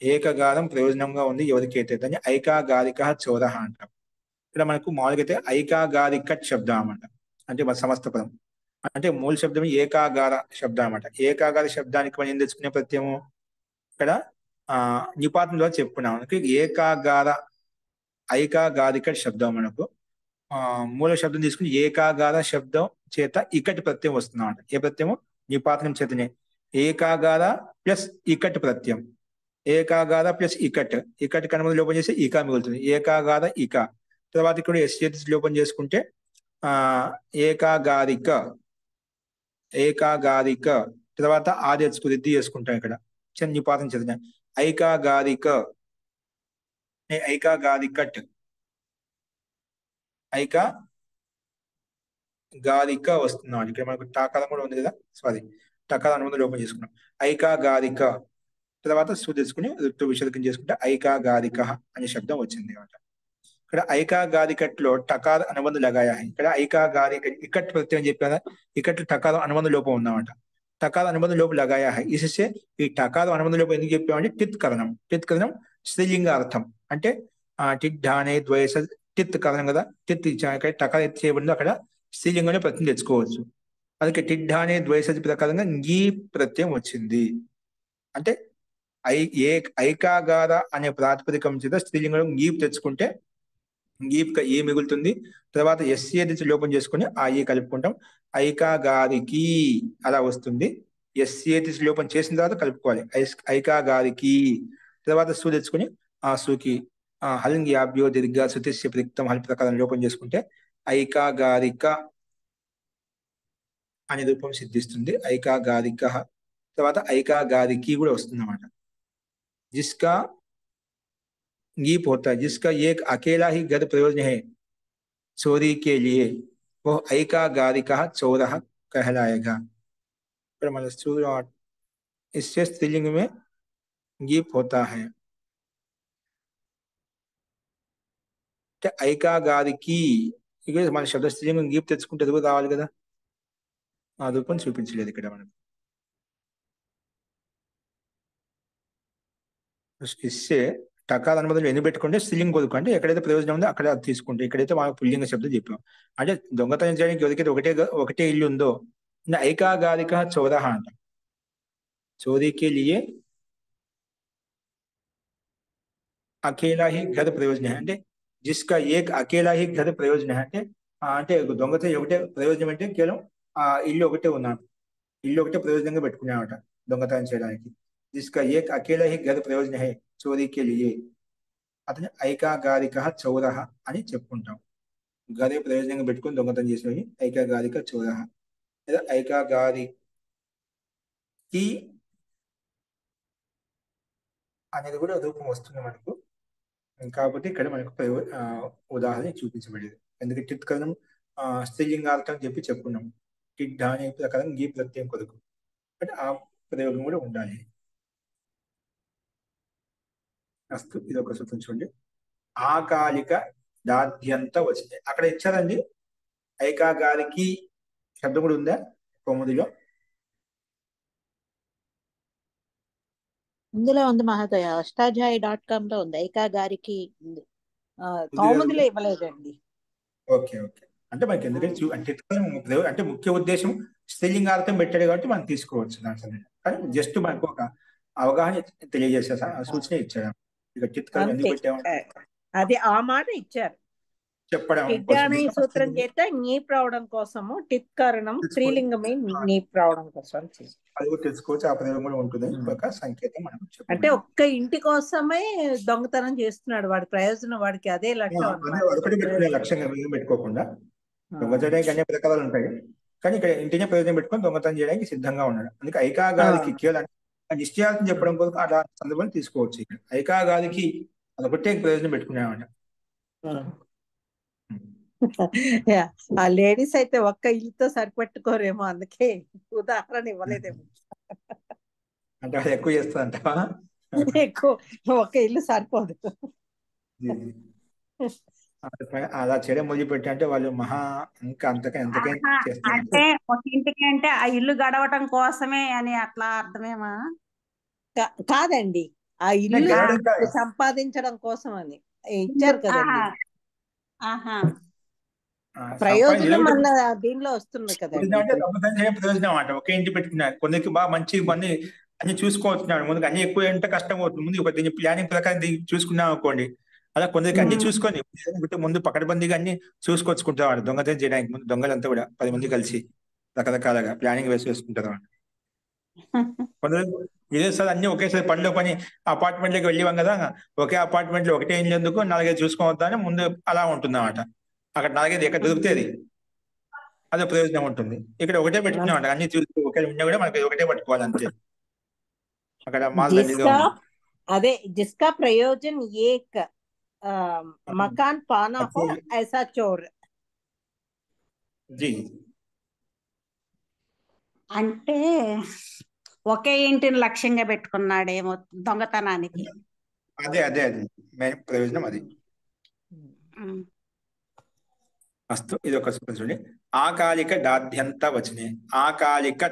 Speaker 1: ఏకగారం ప్రయోజనంగా ఉంది ఎవరికైతే దాన్ని ఐకాగారికః చౌరః అంటాం. ఇక్కడ మనకు మామూలుగా అయితే ఐకాగారికట్ శబ్దం అన్నమాట, అంటే మన సమస్త పదం అంటే మూల శబ్దం ఏకాగార శబ్దం అన్నమాట. ఏకాగార శబ్దానికి మనం ఏం తెచ్చుకునే ప్రత్యయము ఇక్కడ నిపాతం ద్వారా చెప్పుకున్నాం. ఐకాగారికట్ శబ్దం మనకు మూల శబ్దం తీసుకుని ఏకాగార శబ్దం చేత ఇకట్ ప్రత్యయం వస్తున్నాం అంట. ఏ ప్రత్యయము నిపాతనం చేతనే. ఏకాగార ప్లస్ ఇకట్ ప్రత్యయం, ఏకాగార ప్లస్ ఇకట్, ఇకట్ కనుమతి లోపం చేస్తే ఇక మిగులుతుంది. ఏకాగార ఇక. తర్వాత ఇక్కడ ఎస్ లోపం చేసుకుంటే ఏకాగారిక, ఏకాగారిక. తర్వాత ఆదేశకు రిద్ది చేసుకుంటాం. ఇక్కడ చిన్న నిపాతం చదివిన ఐకాగారిక, ఐకాగారికట్, ఐకాగారిక వస్తున్నాం. ఇక్కడ మనకు టాకారం కూడా ఉంది కదా, సారీ టకారం అనుబంధం లోపం చేసుకున్నాం. ఐకాగారిక తర్వాత సు తెచ్చుకుని ఋతు విషదకం చేసుకుంటే ఐకాగారిక అనే శబ్దం వచ్చింది అన్నమాట. ఇక్కడ ఐకాగారికట్లో టకార అనుబంధ లగాయా. ఇక్కడ ఐకాగారిక ఇకట్ ప్రత్యయం చెప్పారా, ఇకట్లో టకారం అనుబంధ లోపం ఉందన్నమాట. టకార అనుబంధ లోపం లగాయా హై. ఇసే ఈ టకారం అనుబంధ లోపం ఎందుకు చెప్పామంటే టిత్కరణం. టిత్కరణం స్త్రీలింగ అర్థం అంటే టిడ్డానే ద్వయస టిత్ కరణం కదా. టిత్ టకార ఎత్తి చేయబడిందో అక్కడ స్త్రీలింగంలో ప్రత్యయం తెచ్చుకోవచ్చు. అందుకే టిడ్డానే ద్వయస ప్రకారంగా ఈ ప్రత్యయం వచ్చింది. అంటే ఐకాగార అనే ప్రాతిపదికం చేత స్త్రీలింగంలో గీప్ తెచ్చుకుంటే గీప్ ఏ మిగులుతుంది. తర్వాత ఎస్ఏది లోపం చేసుకుని ఆ ఈ కలుపుకుంటాం. ఐకాగారికి అలా వస్తుంది. ఎస్ఏది లోపం చేసిన తర్వాత కలుపుకోవాలి. ఐకాగారికి తర్వాత సు తెచ్చుకుని ఆ సుకి హలింగ్యాభ్యో దీర్ఘ శృతిస్య ప్రయుక్తం హల్ ప్రకారం లోపం చేసుకుంటే ఐకాగారిక అనే రూపం సిద్ధిస్తుంది. ఐకాగారిక. తర్వాత ఐకాగారికి కూడా వస్తుంది అన్నమాట. जिसका गीप होता है, जिसका एक अकेला ही गद प्रयोजन है चोरी के लिए, वो ऐकागारिकः चौरः कहलाएगा. इससे स्त्रीलिंग में गीप होता है. ఐకాగారికి మన శబ్ద స్త్రీలింగం గీప్ తెచ్చుకుంటే అది కూడా రావాలి కదా. ఆ రూపం చూపించలేదు ఇక్కడ మనకు. ఇస్తే టకారాన్ని బదులు ఎన్ని పెట్టుకుంటే స్త్రీలింగ కొడుకు అంటే ఎక్కడైతే ప్రయోజనం ఉందో అక్కడ అది తీసుకుంటే, ఇక్కడైతే మనం పుల్లింగ శబ్దం చెప్పాం. అంటే దొంగతనం చేయడానికి ఎవరికైతే ఒకటే ఇల్లు ఉందో ఐకాగారిక చౌరహ అంట. చోరీకే లియే అకేలా హి ఘర్ ప్రయోజన అంటే జిస్కా ఏక్ అకేలా హి ఘర్ ప్రయోజన అంటే అంటే దొంగతనం ఒకటే ప్రయోజనం అంటే కేవలం ఆ ఇల్లు ఒకటే ఉన్నాడు, ఇల్లు ఒకటే ప్రయోజనంగా పెట్టుకున్నామట దొంగతనం చేయడానికి. జిస్కా ఏక్ అకేలా హి ఘర్ ప్రయోజన హై చోరీకే లియే అతని ఐకాగారిక చౌరహ అని చెప్పుకుంటాం. గదే ప్రయోజనంగా పెట్టుకుని దొంగతనం చేసేవి ఐకాగారిక చౌరహ లేదా ఐకాగారికి అనేది కూడా రూపం వస్తుంది మనకు. కాబట్టి ఇక్కడ మనకు ఉదాహరణ చూపించబడేది. ఎందుకంటే టిత్కరణం స్త్రీలింగార్థం చెప్పి చెప్పుకున్నాం. టిట్ ధాని ప్రకారం గీ ప్రత్యయం కొరకు అంటే ఆ ప్రయోగం కూడా ఉండాలి. అస్తు ఇది ఒక సూత్రం చూడండి. ఆకాలిక దాద్యంత వచ్చింది అక్కడ ఇచ్చారండి. ఐకాగారికి శబ్దం కూడా ఉందా కౌముదిలో?
Speaker 2: ఇందులో ఉంది మహోదయ, అష్టాధ్యాయి.com లో ఉంది, ఐకాగారికి ఉంది. కౌముదిలో ఇవ్వలేదండి.
Speaker 1: Okay okay. అంటే మనకి ఎందుకంటే అంటే ముఖ్య ఉద్దేశం స్త్రీలింగార్థం పెట్టాడు కాబట్టి మనం తీసుకోవచ్చు దాంట్లో. కానీ జస్ట్ మనకు ఒక అవగాహన తెలియజేసే సూచన ఇచ్చాడు. ఇక చిత్కరం ఎందుకు పెట్టాము
Speaker 2: అది ఆ మాట ఇచ్చారు.
Speaker 1: చెప్పడం
Speaker 2: టిడ్డాని సూత్రం చేత నీప్ రావడం కోసము టిత్కరణం స్త్రీలింగమే నీప్ రావడం కోసం
Speaker 1: అది కూడా తెలుసుకోవచ్చు. ఆ ప్రయోగం కూడా ఉంటుంది. ఒక సంకేతం మనం
Speaker 2: అంటే ఒక్క ఇంటి కోసమే దొంగతనం చేస్తున్నాడు, వాడి ప్రయోజనం వాడికి అదే లక్ష్యం.
Speaker 1: ఒకటి పెట్టుకునే లక్ష్యంగా పెట్టుకోకుండా దొంగతనానికి అన్ని ప్రకారాలు ఉంటాయి, కానీ ఇక్కడ ఇంటినే ప్రయోజనం పెట్టుకొని దొంగతనం చేయడానికి సిద్ధంగా ఉన్నాడు. అందుకే ఐకాగారికి కేవలం నిశ్చయార్థం చెప్పడం కోసం అలా సందర్భాన్ని తీసుకోవచ్చు. ఇక్కడ ఐకాగారికి అదొకటే ప్రయోజనం పెట్టుకున్నామంట.
Speaker 2: ఆ లేడీస్ అయితే ఒక్క ఇల్లుతో సరిపెట్టుకోరేమో, అందుకే ఉదాహరణ ఇవ్వలేదేమో.
Speaker 1: అంటే అది ఎక్కువ చేస్తుందంట.
Speaker 2: ఎక్కువ ఒక ఇల్లు సరిపోదు.
Speaker 1: అలా చేయడం మొదలుపెట్టి అంటే వాళ్ళు మహా ఇంకా ఎంతకైనా చేస్తారు.
Speaker 5: అంటే ఒక ఇంటికి అంటే ఆ ఇల్లు గడవటం కోసమే అని అట్లా అర్థమేమా?
Speaker 2: కాదండి, ఆ ఇల్లు సంపాదించడం కోసం అని ఇచ్చారు కదండి. ప్రయోజనం మన దీనిలో వస్తుంది కదండి.
Speaker 1: ప్రయోజనం అంట ఒకే ఇంటి పెట్టుకున్నారు. కొందరికి బాగా మంచి అన్ని చూసుకోవచ్చున్నాడు. ముందుకు అన్ని ఎక్కువ అంటే కష్టం అవుతుంది. ముందు ఒక దీన్ని ప్లానింగ్ ప్రకారం చూసుకున్నాం అనుకోండి, అలా కొందరికి అన్ని చూసుకొని ముందు పకడ్బందీగా అన్ని చూసుకొచ్చుకుంటారు దొంగతనం చేయడానికి ముందు. దొంగలంతా కూడా 10 మంది కలిసి రకరకాలుగా ప్లానింగ్ వేసుకుంటారు. కొందరు విదేశాలు అన్ని ఒకేసారి పనిలో పని అపార్ట్మెంట్లోకి వెళ్ళివాం కదా, ఒకే అపార్ట్మెంట్ లో ఒకటే ఇల్లు ఎందుకు 4-5 చూసుకోవద్దా అని ముందు అలా ఉంటుంది అన్నమాట. అక్కడ 4-5 ఎక్కడ దొరుకుతుంది అదే ప్రయోజనం ఉంటుంది. ఇక్కడ ఒకటే పెట్టుకున్నాం, అన్ని చూసి ఒకే ఉన్నా కూడా మనకి ఒకటే పట్టుకోవాలి అంతే. అక్కడ
Speaker 2: అదే జిస్కా ప్రయోజన్ ఏక్ మకాన్ పానా హో ఐసా చోర్.
Speaker 5: అంటే ఒకే ఇంటిని లక్ష్యంగా పెట్టుకున్నాడేమో దొంగతనానికి.
Speaker 1: అదే అదే అది మెయిన్ ప్రయోజనం అది. అస్తు ఇది ఒక చూడండి. ఆకాలిక దాద్యంత వచనే, ఆకాలిక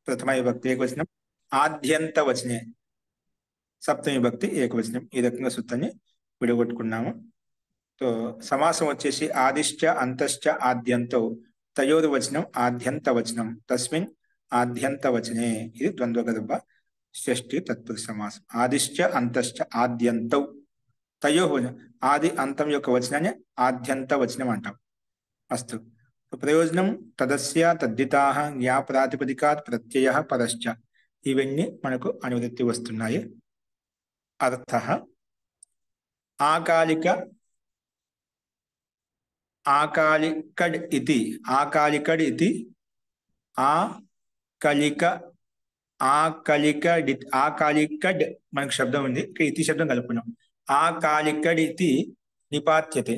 Speaker 1: ప్రథమ విభక్తి ఏకవచనం, ఆద్యంత వచనే సప్తమి విభక్తి ఏకవచనం. ఈ రకంగా సూత్రాన్ని విడగొట్టుకున్నాము. సో సమాసం వచ్చేసి ఆదిశ్చ అంతశ్చ ఆద్యంతో తయోర్ వచనం ఆద్యంత వచనం తస్మిన్ ఆద్యంత వచనే. ఇది ద్వంద్వగర్భ షష్ఠి తత్పురుష సమాసం. ఆదిశ్చ అంతశ్చ ఆద్యంతౌ తయో ఆది అంతం యొక్క వచనాన్ని ఆద్యంత వచనం అంటాం. అస్తు ప్రయోజనం తదస్య తద్దితాః జ్ఞా ప్రాతిపదికాత్ ప్రత్యయః పరశ్చ. ఇవన్నీ మనకు అనువృత్తి వస్తున్నాయి. అర్థః ఆకాలికడ్ ఇతి, ఆకాలికడ్ ఇతి ఆకాలికడ్ మనకు శబ్దం ఉంది, ఇక్కడ ఇతి శబ్దం కలుపుకున్నాం. ఆకాలికడ్ ఇతి నిపాత్యతే,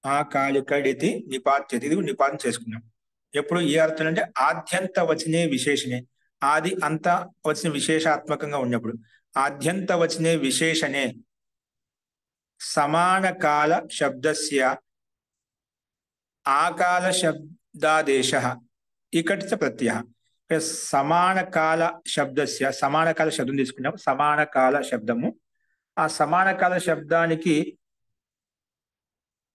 Speaker 1: ఆకాలికడితి నిపాత్యతి. ఇది నిపాతం చేసుకున్నాం. ఎప్పుడు ఏ అర్థం అంటే ఆద్యంత వచనే విశేషణే, ఆది అంత వచ్చిన విశేషాత్మకంగా ఉన్నప్పుడు. ఆద్యంత వచనే విశేషణే సమాన కాల శబ్దస్య ఆకాల శబ్దాదేశ ఇకటిత ప్రత్యయ. సమాన కాల శబ్దస్య, సమాన కాల శబ్దం తీసుకున్నాం. సమాన కాల శబ్దము, ఆ సమాన కాల శబ్దానికి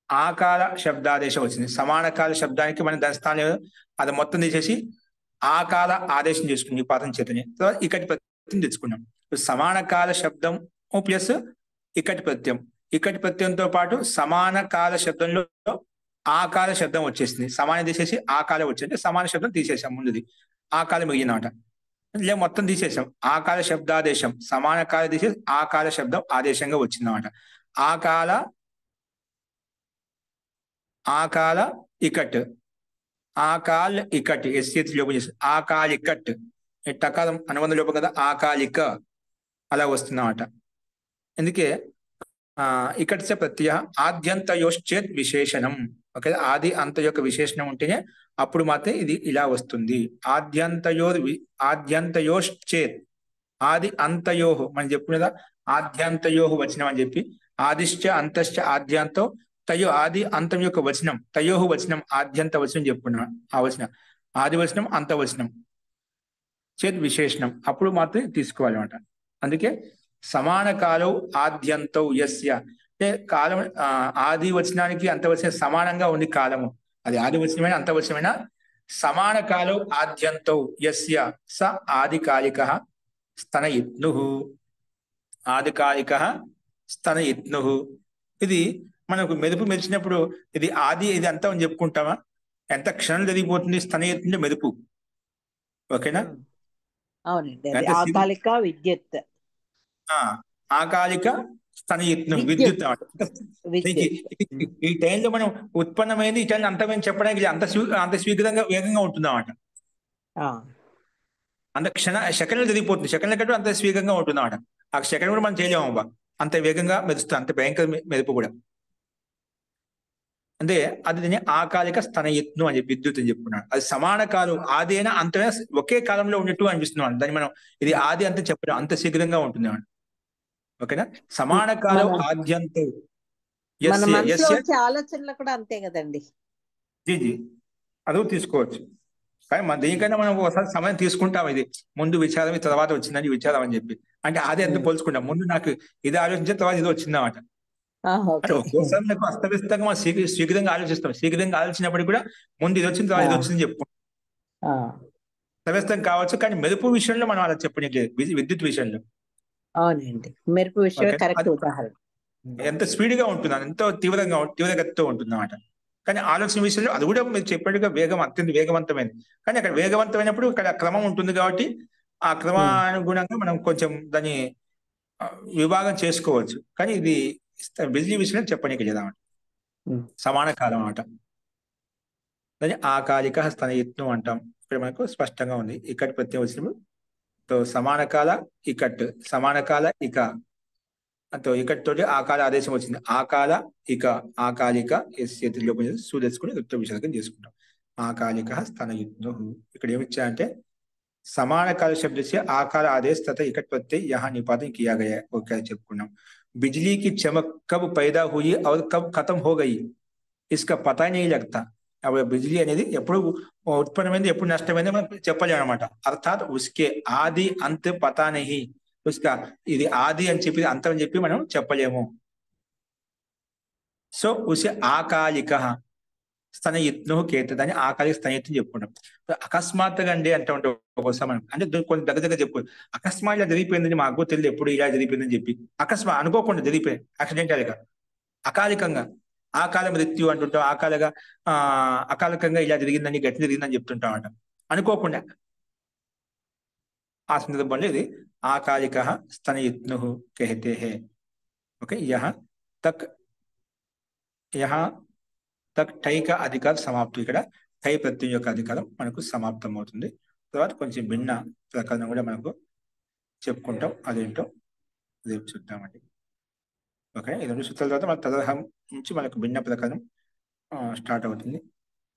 Speaker 1: ఆకార శబ్దాదేశం వచ్చింది. సమాన కాల శబ్దానికి మనం దాని స్థానంలో అది మొత్తం తీసేసి ఆకార ఆదేశం చేసుకున్నాం ఈ పాదం చేతని. తర్వాత ఇక్కటి ప్రత్యయం తెచ్చుకున్నాం. సమాన కాల శబ్దం ప్లస్ ఇక్కటి ప్రత్యయం, ఇక్కటి ప్రత్యయంతో పాటు సమాన కాల శబ్దంలో ఆకార శబ్దం వచ్చేసింది. సమానం తీసేసి ఆకార వచ్చింది. సమాన శబ్దం తీసేసాం, ముందుది ఆకార మిగిలినమాట. ఇలా మొత్తం తీసేసాం. ఆకార శబ్దాదేశం, సమాన కాల తీసేసి ఆకార శబ్దం ఆదేశంగా వచ్చిందన్నమాట. ఆకాల ఆకాల ఇకట్, ఆకాల్ ఇకట్, ఎస్సీ లోపం చేసి ఆకాలికట్, టకాలం అనుబంధ లోపం కదా, ఆకాలిక అలా వస్తుందన్నమాట. అందుకే ఇకట్స ప్రత్యయ ఆద్యంతయోశ్చేత్ విశేషణం. ఓకే, ఆది అంత యొక్క విశేషణం ఉంటేనే అప్పుడు మాత్రం ఇది ఇలా వస్తుంది. ఆద్యంతయోశ్చేత్, ఆది అంతయోహు మనం చెప్పుకునేదా, ఆద్యంతయోహు వచనం అని చెప్పి. ఆదిశ్చ అంతశ్చ ఆద్యంతో తయో, ఆది అంతం యొక్క వచనం, తయోహు వచనం ఆద్యంత వచనం చెప్పుకున్నాం. ఆ వచనం ఆది వచనం అంత వచనం చేత్ విశేషణం, అప్పుడు మాత్రం తీసుకోవాలన్నమాట. అందుకే సమాన కాలం ఆద్యంతో యస్య, అంటే కాలం ఆది వచనానికి అంత వచనం సమానంగా ఉంది కాలము. అది ఆది వచనమైన అంత వచనమైన సమాన కాలం ఆద్యంతో యస్య స ఆదికాలిక స్తనయిత్ను, ఆదికాలిక స్తనయిత్ను. ఇది మనకు మెరుపు మెరిచినప్పుడు ఇది ఆది ఇది అంతా అని చెప్పుకుంటామా? ఎంత క్షణం జరిగిపోతుంది స్తనయిత్తుంటే మెరుపు. ఓకేనా?
Speaker 2: అవునండి, అది ఆకాలిక విద్యుత్,
Speaker 1: ఆకాలిక స్తనయిత్ను విద్యుత్. ఈ టైంలో మనం ఉత్పన్నమైంది ఈ టైంలో అంతమైంది చెప్పడానికి అంత శీఘ్రంగా వేగంగా ఉంటుందన్నమాట. అంత సెకండ్లు జరిగిపోతుంది, సెకండ్ల కంటే అంత శీఘ్రంగా ఉంటుందన్నమాట. ఆ సెకండ్ కూడా మనం చేయలేము అబ్బా, అంత వేగంగా మెరుస్తుంది, అంత భయంకర మెరుపు కూడా. అంటే అది దీన్ని ఆకాలిక స్తనయిత్ను అని చెప్పి విద్యుత్ అని చెప్పుకున్నాడు. అది సమాన కాలం, ఆది అయినా అంతమైనా ఒకే కాలంలో ఉన్నట్టు అనిపిస్తున్నాడు. దాన్ని మనం ఇది ఆది అంత చెప్పడం అంత శీఘ్రంగా ఉంటుంది. ఓకేనా? సమాన కాలం ఆద్యంతో
Speaker 2: మన మనసులో వచ్చే ఆలోచనలు కూడా అంతే కదండి.
Speaker 1: జీ అది తీసుకోవచ్చు, కానీ మన దీనికైనా మనం ఒకసారి సమయం తీసుకుంటాం. ఇది ముందు విచారం, తర్వాత వచ్చిందని విచారం అని చెప్పి. అంటే ఆది అంతా పోల్చుకుంటాం, ముందు నాకు ఇది ఆలోచించిన తర్వాత ఇది వచ్చిందన్నమాట. అంటే ఒక్కోసారి నాకు అస్తవ్యస్తంగా మనం శీఘ్రంగా ఆలోచిస్తాం. శీఘ్రంగా ఆలోచించినప్పటికీ కూడా ముందు ఇది వచ్చిన తర్వాత ఇది వచ్చింది చెప్పుకుంటాం. అస్తవ్యస్తం కావచ్చు, కానీ మెరుపు విషయంలో మనం అలా చెప్పలేదు, విద్యుత్ విషయంలో.
Speaker 2: అవునండి, మెరుపు విషయం కరెక్ట్ ఉదాహరణ.
Speaker 1: ఎంత స్పీడ్గా ఉంటుంది, ఎంతో తీవ్రగతితో ఉంటుంది అన్నమాట. కానీ ఆలోచన విషయంలో అది కూడా మీరు చెప్పినట్టుగా అత్యంత వేగవంతమైనది. కానీ అక్కడ వేగవంతమైనప్పుడు ఇక్కడ క్రమం ఉంటుంది కాబట్టి ఆ క్రమానుగుణంగా మనం కొంచెం దాన్ని విభాగం చేసుకోవచ్చు. కానీ ఇది బిజిలీ విషయంలో చెప్పనీకి లేదా సమాన కాలం అన్నమాట. దాన్ని ఆకాలిక స్తనయిత్ను అంటాం. ఇక్కడ మనకు స్పష్టంగా ఉంది. ఇక్కడి ప్రత్యయం వచ్చినప్పుడు సమాన కాల ఇకట్, సమాన కాల ఇక అంతో ఇక్కడి తోటి ఆకాల ఆదేశం వచ్చింది. ఆకాల ఇక, ఆకాలిక లోపం సూదెచ్చుకుని వృత్త విషయం చేసుకుంటాం. ఆకాలిక స్తనయిత్ను. ఇక్కడ ఏమిచ్చాయంటే సమాన काल शब्द से आकार आदेश तथा इकट प्रत्यय यहाँ निपातन किया गया है. वो क्या చెప్పుకున్నాం. बिजली की चमक कब पैदा हुई और कब खत्म हो गई इसका पता ही नहीं लगता. अब बिजली అనేది ఎప్పుడు ఉత్పన్నమైంది ఎప్పుడు నష్టమైంది మనం చెప్పలేం అన్నమాట. అర్థాత్ उसके आदि अंत पता नहीं. उसका ఇది ఆది అని చెప్పి అంతం అని చెప్పి మనం చెప్పలేము. సో उसे ఆకాలిక స్తనయిత్ను కేతదని ఆకాలిక స్తనయిత్ను చెప్పుకుంటాం. అకస్మాత్తుగా అండి అంటే ఒక్కోసారి మనం అంటే కొన్ని దగ్గర చెప్పు అకస్మాత్ ఇలా జరిగిపోయిందని మాకు తెలియదు ఎప్పుడు ఇలా జరిగిపోయిందని చెప్పి అకస్మాత్ అనుకోకుండా జరిగిపోయింది యాక్సిడెంటల్గా అకాలికంగా ఆకాల మృత్యు అంటుంటాం. అకాలికంగా ఇలా జరిగిందని గట్టి జరిగిందని చెప్తుంటాం అంట అనుకోకుండా. ఆ సందర్భంలో ఇది ఆకాలిక స్తనయిత్ను कहते हैं. ఓకే, తక్ టై కా అధికారం సమాప్తం. ఇక్కడ టై ప్రత్యయం యొక్క అధికారం మనకు సమాప్తం అవుతుంది. తర్వాత కొంచెం భిన్న ప్రకరణం కూడా మనకు చెప్పుకుంటాం, అదేంటో రేపు చూద్దామండి. ఓకే, ఈ రెండు సూత్రాల తర్వాత మన తదర్హం నుంచి మనకు భిన్న ప్రకరణం స్టార్ట్ అవుతుంది,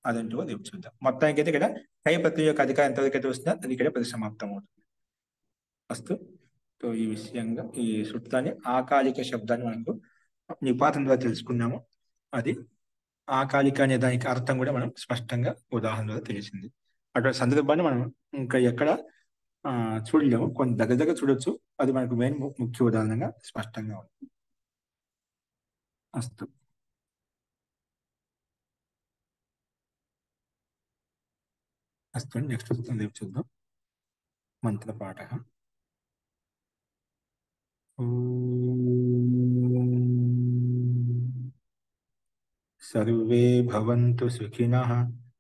Speaker 1: అదేంటో రేపు చూద్దాం. మొత్తానికి అయితే ఇక్కడ టై ప్రత్యయం యొక్క అధికారం ఎంతవరకైతే వస్తుందో అది ఇక్కడ పరిసమాప్తం అవుతుంది. వస్తు ఈ విషయంగా ఈ సూత్రాన్ని ఆకాలిక శబ్దాన్ని మనకు నిపాతం ద్వారా తెలుసుకున్నాము. అది ఆకాలిక అనే దానికి అర్థం కూడా మనం స్పష్టంగా ఉదాహరణ ద్వారా తెలిసింది. అటువంటి సందర్భాన్ని మనం ఇంకా ఎక్కడ చూడలేము, కొన్ని దగ్గర చూడొచ్చు. అది మనకు మెయిన్ ముఖ్య ఉదాహరణగా స్పష్టంగా ఉంది. అస్తు. అస్తు నెక్స్ట్ సూత్రం రేపు చూద్దాం. మంత్రపాఠ. సర్వే భవంతు సుఖినః,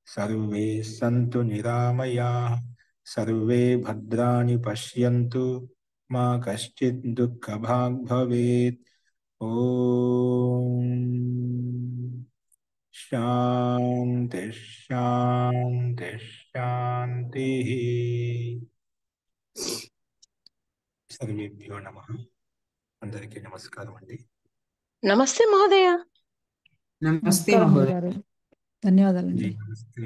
Speaker 1: సర్వే సంతు నిరామయాః, సర్వే భద్రాణి పశ్యంతు, మా కశ్చిత్ దుఃఖభాగ్ భవేత్. ఓం శాంతి శాంతి శాంతి. సర్వేభ్యో నమః. అందరికీ నమస్కారం అండి.
Speaker 6: నమస్తే మహోదయ.
Speaker 4: నమస్తే
Speaker 3: నమస్కారం
Speaker 4: మహోదయ.
Speaker 3: గురుగారు. ధన్యవాదాలండి.
Speaker 1: నమస్తే.